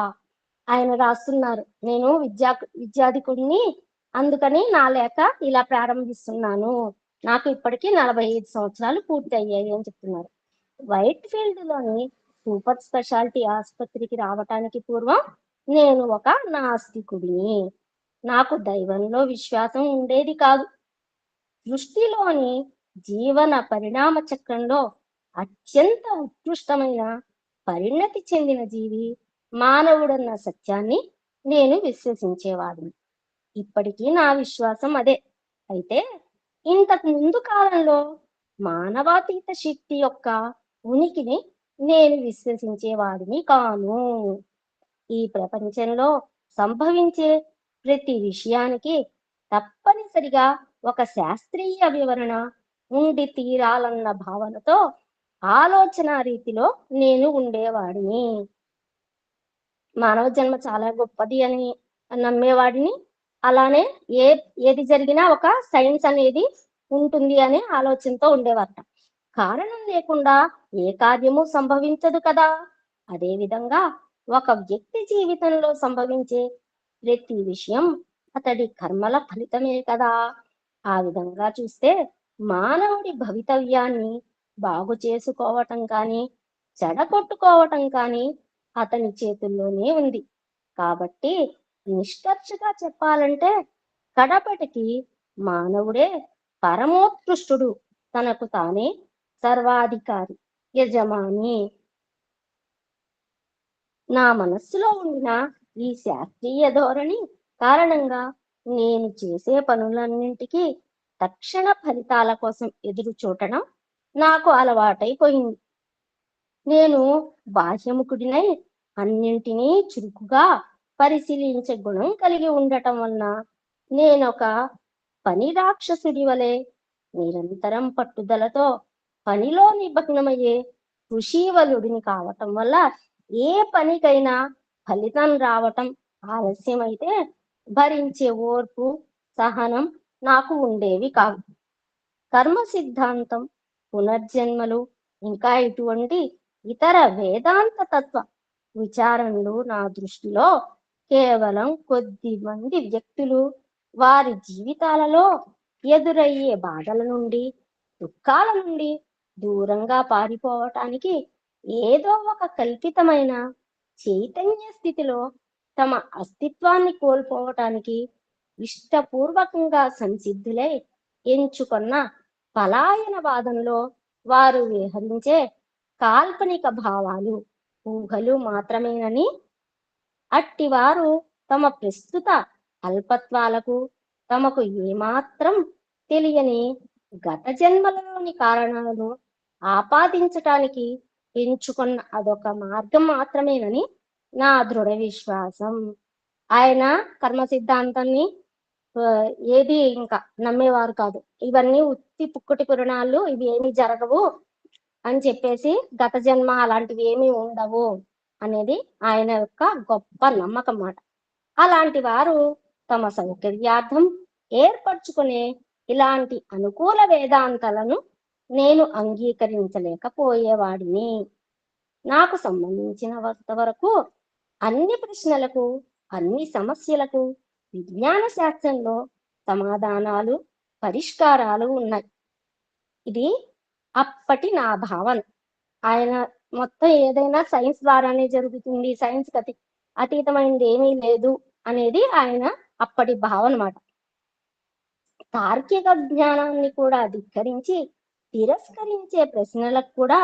ఆయన రాస్తున్నారు, నేను విద్యాధికుడిని, అందుకని నా లేఖ ఇలా ప్రారంభిస్తున్నాను. నాకు ఇప్పటికీ 45 సంవత్సరాలు పూర్తి అయ్యాయి అని చెప్తున్నారు. వైట్ ఫీల్డ్ లోని సూపర్ స్పెషాలిటీ ఆసుపత్రికి రావటానికి పూర్వం నేను ఒక నాస్తికుడిని. నాకు దైవంలో విశ్వాసం ఉండేది కాదు. సృష్టిలోని జీవన పరిణామ చక్రంలో అత్యంత ఉత్కృష్టమైన పరిణతి చెందిన జీవి మానవుడన్న సత్యాన్ని నేను విశ్వసించేవాడిని. ఇప్పటికీ నా విశ్వాసం అదే. అయితే ఇంతకు ముందు కాలంలో మానవాతీత శక్తి యొక్క ఉనికిని నేను విశ్వసించేవాడిని కాను. ఈ ప్రపంచంలో సంభవించే ప్రతి విషయానికి తప్పనిసరిగా ఒక శాస్త్రీయ వివరణ ఉండి తీరాలన్న భావనతో, ఆలోచన రీతిలో నేను ఉండేవాడిని. మానవ జన్మ చాలా గొప్పది అని నమ్మేవాడిని. అలానే ఏది జరిగినా ఒక సైన్స్ అనేది ఉంటుంది అనే ఆలోచనతో ఉండేవారట. కారణం లేకుండా ఏ కార్యము సంభవించదు కదా. అదే విధంగా ఒక వ్యక్తి జీవితంలో సంభవించే ప్రతి విషయం అతడి కర్మల ఫలితమే కదా. ఆ విధంగా చూస్తే మానవుడి భవితవ్యాన్ని బాగు చేసుకోవటం కానీ, చెడగొట్టుకోవటం కానీ అతని చేతుల్లోనే ఉంది. కాబట్టి నిష్కర్షగా చెప్పాలంటే కడపటికి మానవుడే పరమోత్కృష్టుడు, తనకు తానే సర్వాధికారి, యజమాని. నా మనస్సులో ఉండిన ఈ శాస్త్రీయ ధోరణి కారణంగా నేను చేసే పనులన్నింటికీ తక్షణ ఫలితాల కోసం ఎదురు చూడటం నాకు అలవాటైపోయింది. నేను బాహ్యముఖుడినై అన్నింటినీ చురుకుగా పరిశీలించే గుణం కలిగి ఉండటం వలన నేనొక పని రాక్షసుడి వలె నిరంతరం పట్టుదలతో పనిలో నిమగ్నమయ్యే కృషీవలుడిని కావటం వల్ల ఏ పనికైనా ఫలితం రావటం ఆలస్యమైతే భరించే ఓర్పు, సహనం నాకు ఉండేవి కావు. కర్మ సిద్ధాంతం, పునర్జన్మలు, ఇంకా ఇటువంటి ఇతర వేదాంత తత్వ విచారణలు నా దృష్టిలో కేవలం కొద్ది మంది వ్యక్తులు వారి జీవితాలలో ఎదురయ్యే బాధల నుండి, దుఃఖాల నుండి దూరంగా పారిపోవటానికి ఏదో ఒక కల్పితమైన చైతన్య స్థితిలో తమ అస్తిత్వాన్ని కోల్పోవటానికి ఇష్టపూర్వకంగా సంసిద్ధులై ఎంచుకున్న పలాయన వాదంలో వారు విహరించే కాల్పనిక భావాలు, ఊహలు మాత్రమేనని, అట్టివారు తమ ప్రస్తుత అల్పత్వాలకు తమకు ఏమాత్రం తెలియని గత జన్మలలోని కారణాలను ఆపాదించటానికి ఎంచుకున్న అదొక మార్గం మాత్రమేనని నా దృఢ విశ్వాసం. ఆయన కర్మ సిద్ధాంతాన్ని ఏది ఇంకా నమ్మేవారు కాదు. ఇవన్నీ ఉత్తి పుక్కటి పురాణాలు, ఇవి ఏమి జరగవు అని చెప్పేసి, గత జన్మ అలాంటివి ఏమీ ఉండవు అనేది ఆయన యొక్క గొప్ప నమ్మకం మాట. అలాంటి వారు తమ సౌకర్యార్థం ఏర్పరచుకునే ఇలాంటి అనుకూల వేదాంతాలను నేను అంగీకరించలేకపోయేవాడిని. నాకు సంబంధించినంత వరకు అన్ని ప్రశ్నలకు, అన్ని సమస్యలకు విజ్ఞాన శాస్త్రంలో సమాధానాలు, పరిష్కారాలు ఉన్నాయి. ఇది అప్పటి నా భావన. ఆయన మొత్తం ఏదైనా సైన్స్ ద్వారానే జరుగుతుంది, సైన్స్ అతీతమైనది ఏమీ లేదు అనేది ఆయన అప్పటి భావన మాట. తార్కిక జ్ఞానాన్ని కూడా ధిక్కరించి తిరస్కరించే ప్రశ్నలకు కూడా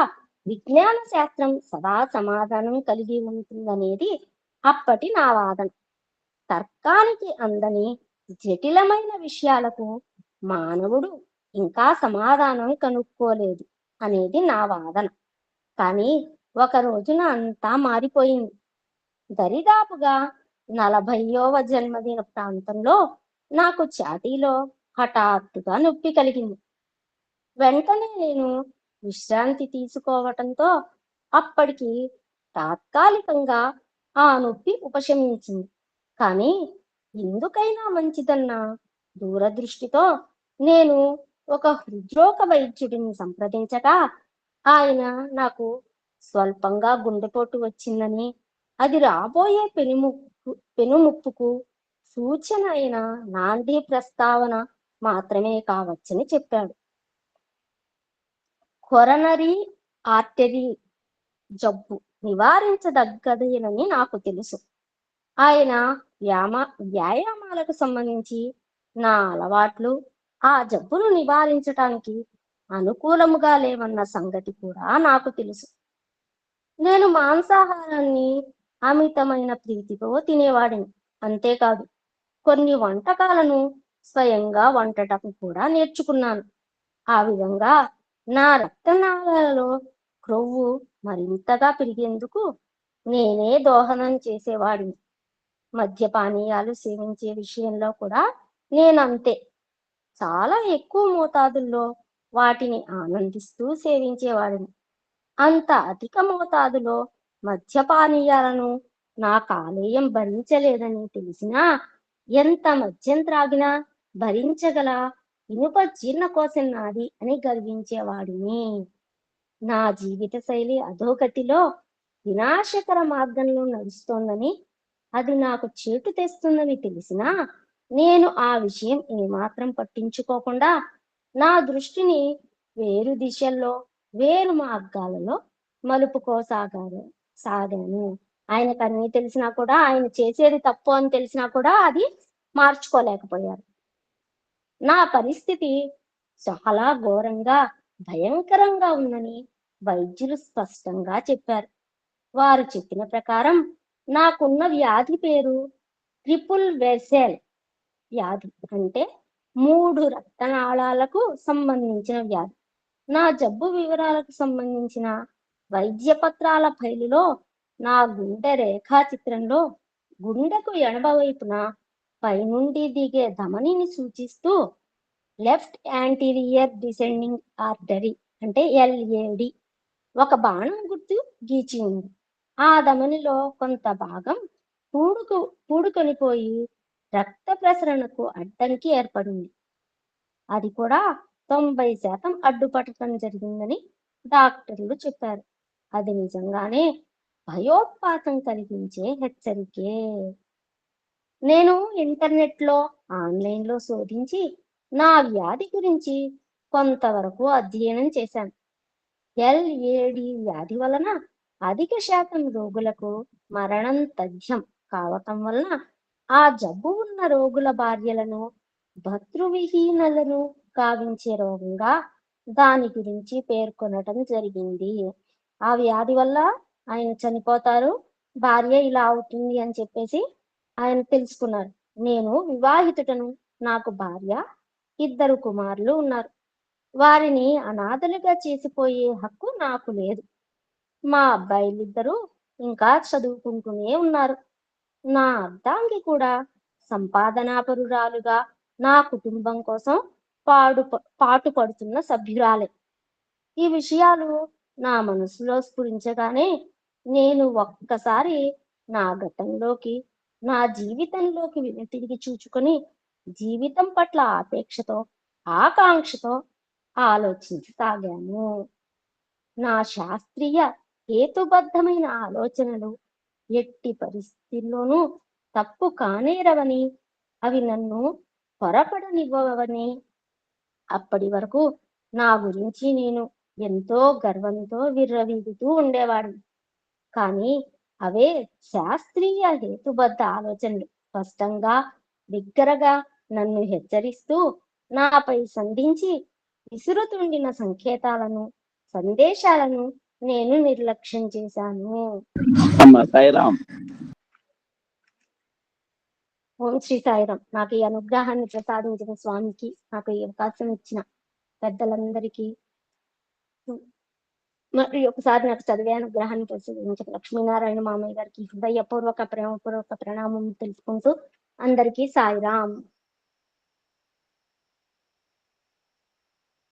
విజ్ఞాన శాస్త్రం సదా సమాధానం కలిగి ఉంటుందనేది అప్పటి నా వాదన. తర్కానికి అందని జటిలమైన విషయాలకు మానవుడు ఇంకా సమాధానం కనుక్కోలేదు అనేది నా వాదన. కానీ ఒక రోజున అంతా మారిపోయింది. దరిదాపుగా 40వ జన్మదిన ప్రాంతంలో నాకు ఛాతీలో హఠాత్తుగా నొప్పి కలిగింది. వెంటనే నేను విశ్రాంతి తీసుకోవటంతో అప్పటికి తాత్కాలికంగా ఆ నొప్పి ఉపశమించింది. కానీ ఎందుకైనా మంచిదన్న దూరదృష్టితో నేను ఒక హృద్రోగ వైద్యుడిని సంప్రదించగా ఆయన నాకు స్వల్పంగా గుండెపోటు వచ్చిందని, అది రాబోయే పెనుముప్పుకు సూచన అయిన నాంది ప్రస్తావన మాత్రమే కావచ్చని చెప్పాడు. కొరనరీ ఆర్టరీ జబ్బు నివారించదగ్గదేనని నాకు తెలుసు. ఆయన వ్యాయామాలకు సంబంధించి నా అలవాట్లు ఆ జబ్బును నివారించటానికి అనుకూలముగా లేవన్న సంగతి కూడా నాకు తెలుసు. నేను మాంసాహారాన్ని అమితమైన ప్రీతితో తినేవాడిని. అంతేకాదు, కొన్ని వంటకాలను స్వయంగా వండటం కూడా నేర్చుకున్నాను. ఆ విధంగా నా రక్తనాళాలలో క్రొవ్వు మరింతగా పెరిగేందుకు నేనే దోహదం చేసేవాడిని. మద్యపానీయాలు సేవించే విషయంలో కూడా నేనంతే. చాలా ఎక్కువ మోతాదుల్లో వాటిని ఆనందిస్తూ సేవించేవాడిని. అంత అధిక మోతాదులో మద్యపానీయాలను నా కాలేయం భరించలేదని తెలిసినా, ఎంత మద్యం త్రాగినా భరించగల ఇనుప జీర్ణకోశం నాది అని గర్వించేవాడిని. నా జీవిత శైలి అధోగతిలో వినాశకర మార్గంలో నడుస్తోందని, అది నాకు చేటు తెస్తుందని తెలిసినా నేను ఆ విషయం ఏమాత్రం పట్టించుకోకుండా నా దృష్టిని వేరు దిశల్లో, వేరు మార్గాలలో మలుపుకోసాగాను. ఆయనకు అన్ని తెలిసినా కూడా, ఆయన చేసేది తప్పు అని తెలిసినా కూడా అది మార్చుకోలేకపోయారు. నా పరిస్థితి చాలా ఘోరంగా, భయంకరంగా ఉందని వైద్యులు స్పష్టంగా చెప్పారు. వారు చెప్పిన ప్రకారం నాకున్న వ్యాధి పేరు ట్రిపుల్ వెసెల్ వ్యాధి, అంటే 3 రక్తనాళాలకు సంబంధించిన వ్యాధి. నా జబ్బు వివరాలకు సంబంధించిన వైద్య పత్రాల ఫైలులో నా గుండె రేఖా చిత్రంలో గుండెకు ఎడమ వైపున పైనుండి దిగే ధమనిని సూచిస్తూ లెఫ్ట్ యాంటీరియర్ డిసెండింగ్ ఆర్టరీ అంటే LAD ఒక బాణం గుర్తు గీచి ఉంది. ఆ ధమనిలో కొంత భాగం పూడుకొని పోయి రక్త ప్రసరణకు అడ్డంకి ఏర్పడింది. అది కూడా 90% అడ్డుపడటం జరిగిందని డాక్టర్లు చెప్పారు. అది నిజంగానే భయోత్పాతం కలిగించే హెచ్చరికే. నేను ఇంటర్నెట్లో, ఆన్లైన్లో శోధించి నా వ్యాధి గురించి కొంతవరకు అధ్యయనం చేశాను. LAD వ్యాధి వలన అధిక శాతం రోగులకు మరణం తథ్యం కావటం వలన ఆ జబ్బు ఉన్న రోగుల భార్యలను భర్తృవిహీనలను కావించే రోగంగా దాని గురించి పేర్కొనటం జరిగింది. ఆ వ్యాధి వల్ల ఆయన చనిపోతారు, భార్య ఇలా అవుతుంది అని చెప్పేసి ఆయన తెలుసుకున్నారు. నేను వివాహితుడను, నాకు భార్య, 2 కుమారులు ఉన్నారు. వారిని అనాథలుగా చేసిపోయే హక్కు నాకు లేదు. మా అబ్బాయిలిద్దరూ ఇంకా చదువుకుంటూనే ఉన్నారు. నా అర్ధాంగి కూడా సంపాదనాపరురాలుగా నా కుటుంబం కోసం పాటుపడుతున్న సభ్యురాలే. ఈ విషయాలు నా మనసులో స్ఫురించగానే నేను ఒక్కసారి నా గతంలోకి, నా జీవితంలోకి తిరిగి చూచుకొని జీవితం పట్ల ఆపేక్షతో, ఆకాంక్షతో ఆలోచించసాగాను. నా శాస్త్రీయ హేతుబద్ధమైన ఆలోచనలు ఎట్టి పరిస్థితుల్లోనూ తప్పు కానేరవని, అవి నన్ను పొరపడనివ్వవని అప్పటి వరకు నా గురించి నేను ఎంతో గర్వంతో విర్రవీగుతూ ఉండేవాడిని. కానీ అవే శాస్త్రీయ హేతుబద్ధ ఆలోచనలు స్పష్టంగా, బిగ్గరగా నన్ను హెచ్చరిస్తూ నాపై సంధించి విసురుతుండిన సందేశాలను నేను నిర్లక్ష్యం చేశాను. అమ్మ సాయిరామ్. ఓం శ్రీ సాయిరామ్. నాకు ఈ అనుగ్రహాన్ని ప్రసాదించిన స్వామికి, నాకు ఈ అవకాశం ఇచ్చిన పెద్దలందరికీ, మరి ఒకసారి నాకు చదివే అనుగ్రహాన్ని ప్రసాదించిన లక్ష్మీనారాయణ మామయ్య గారికి హృదయపూర్వక ప్రేమపూర్వక ప్రణామం తెలుసుకుంటూ అందరికీ సాయిరామ్.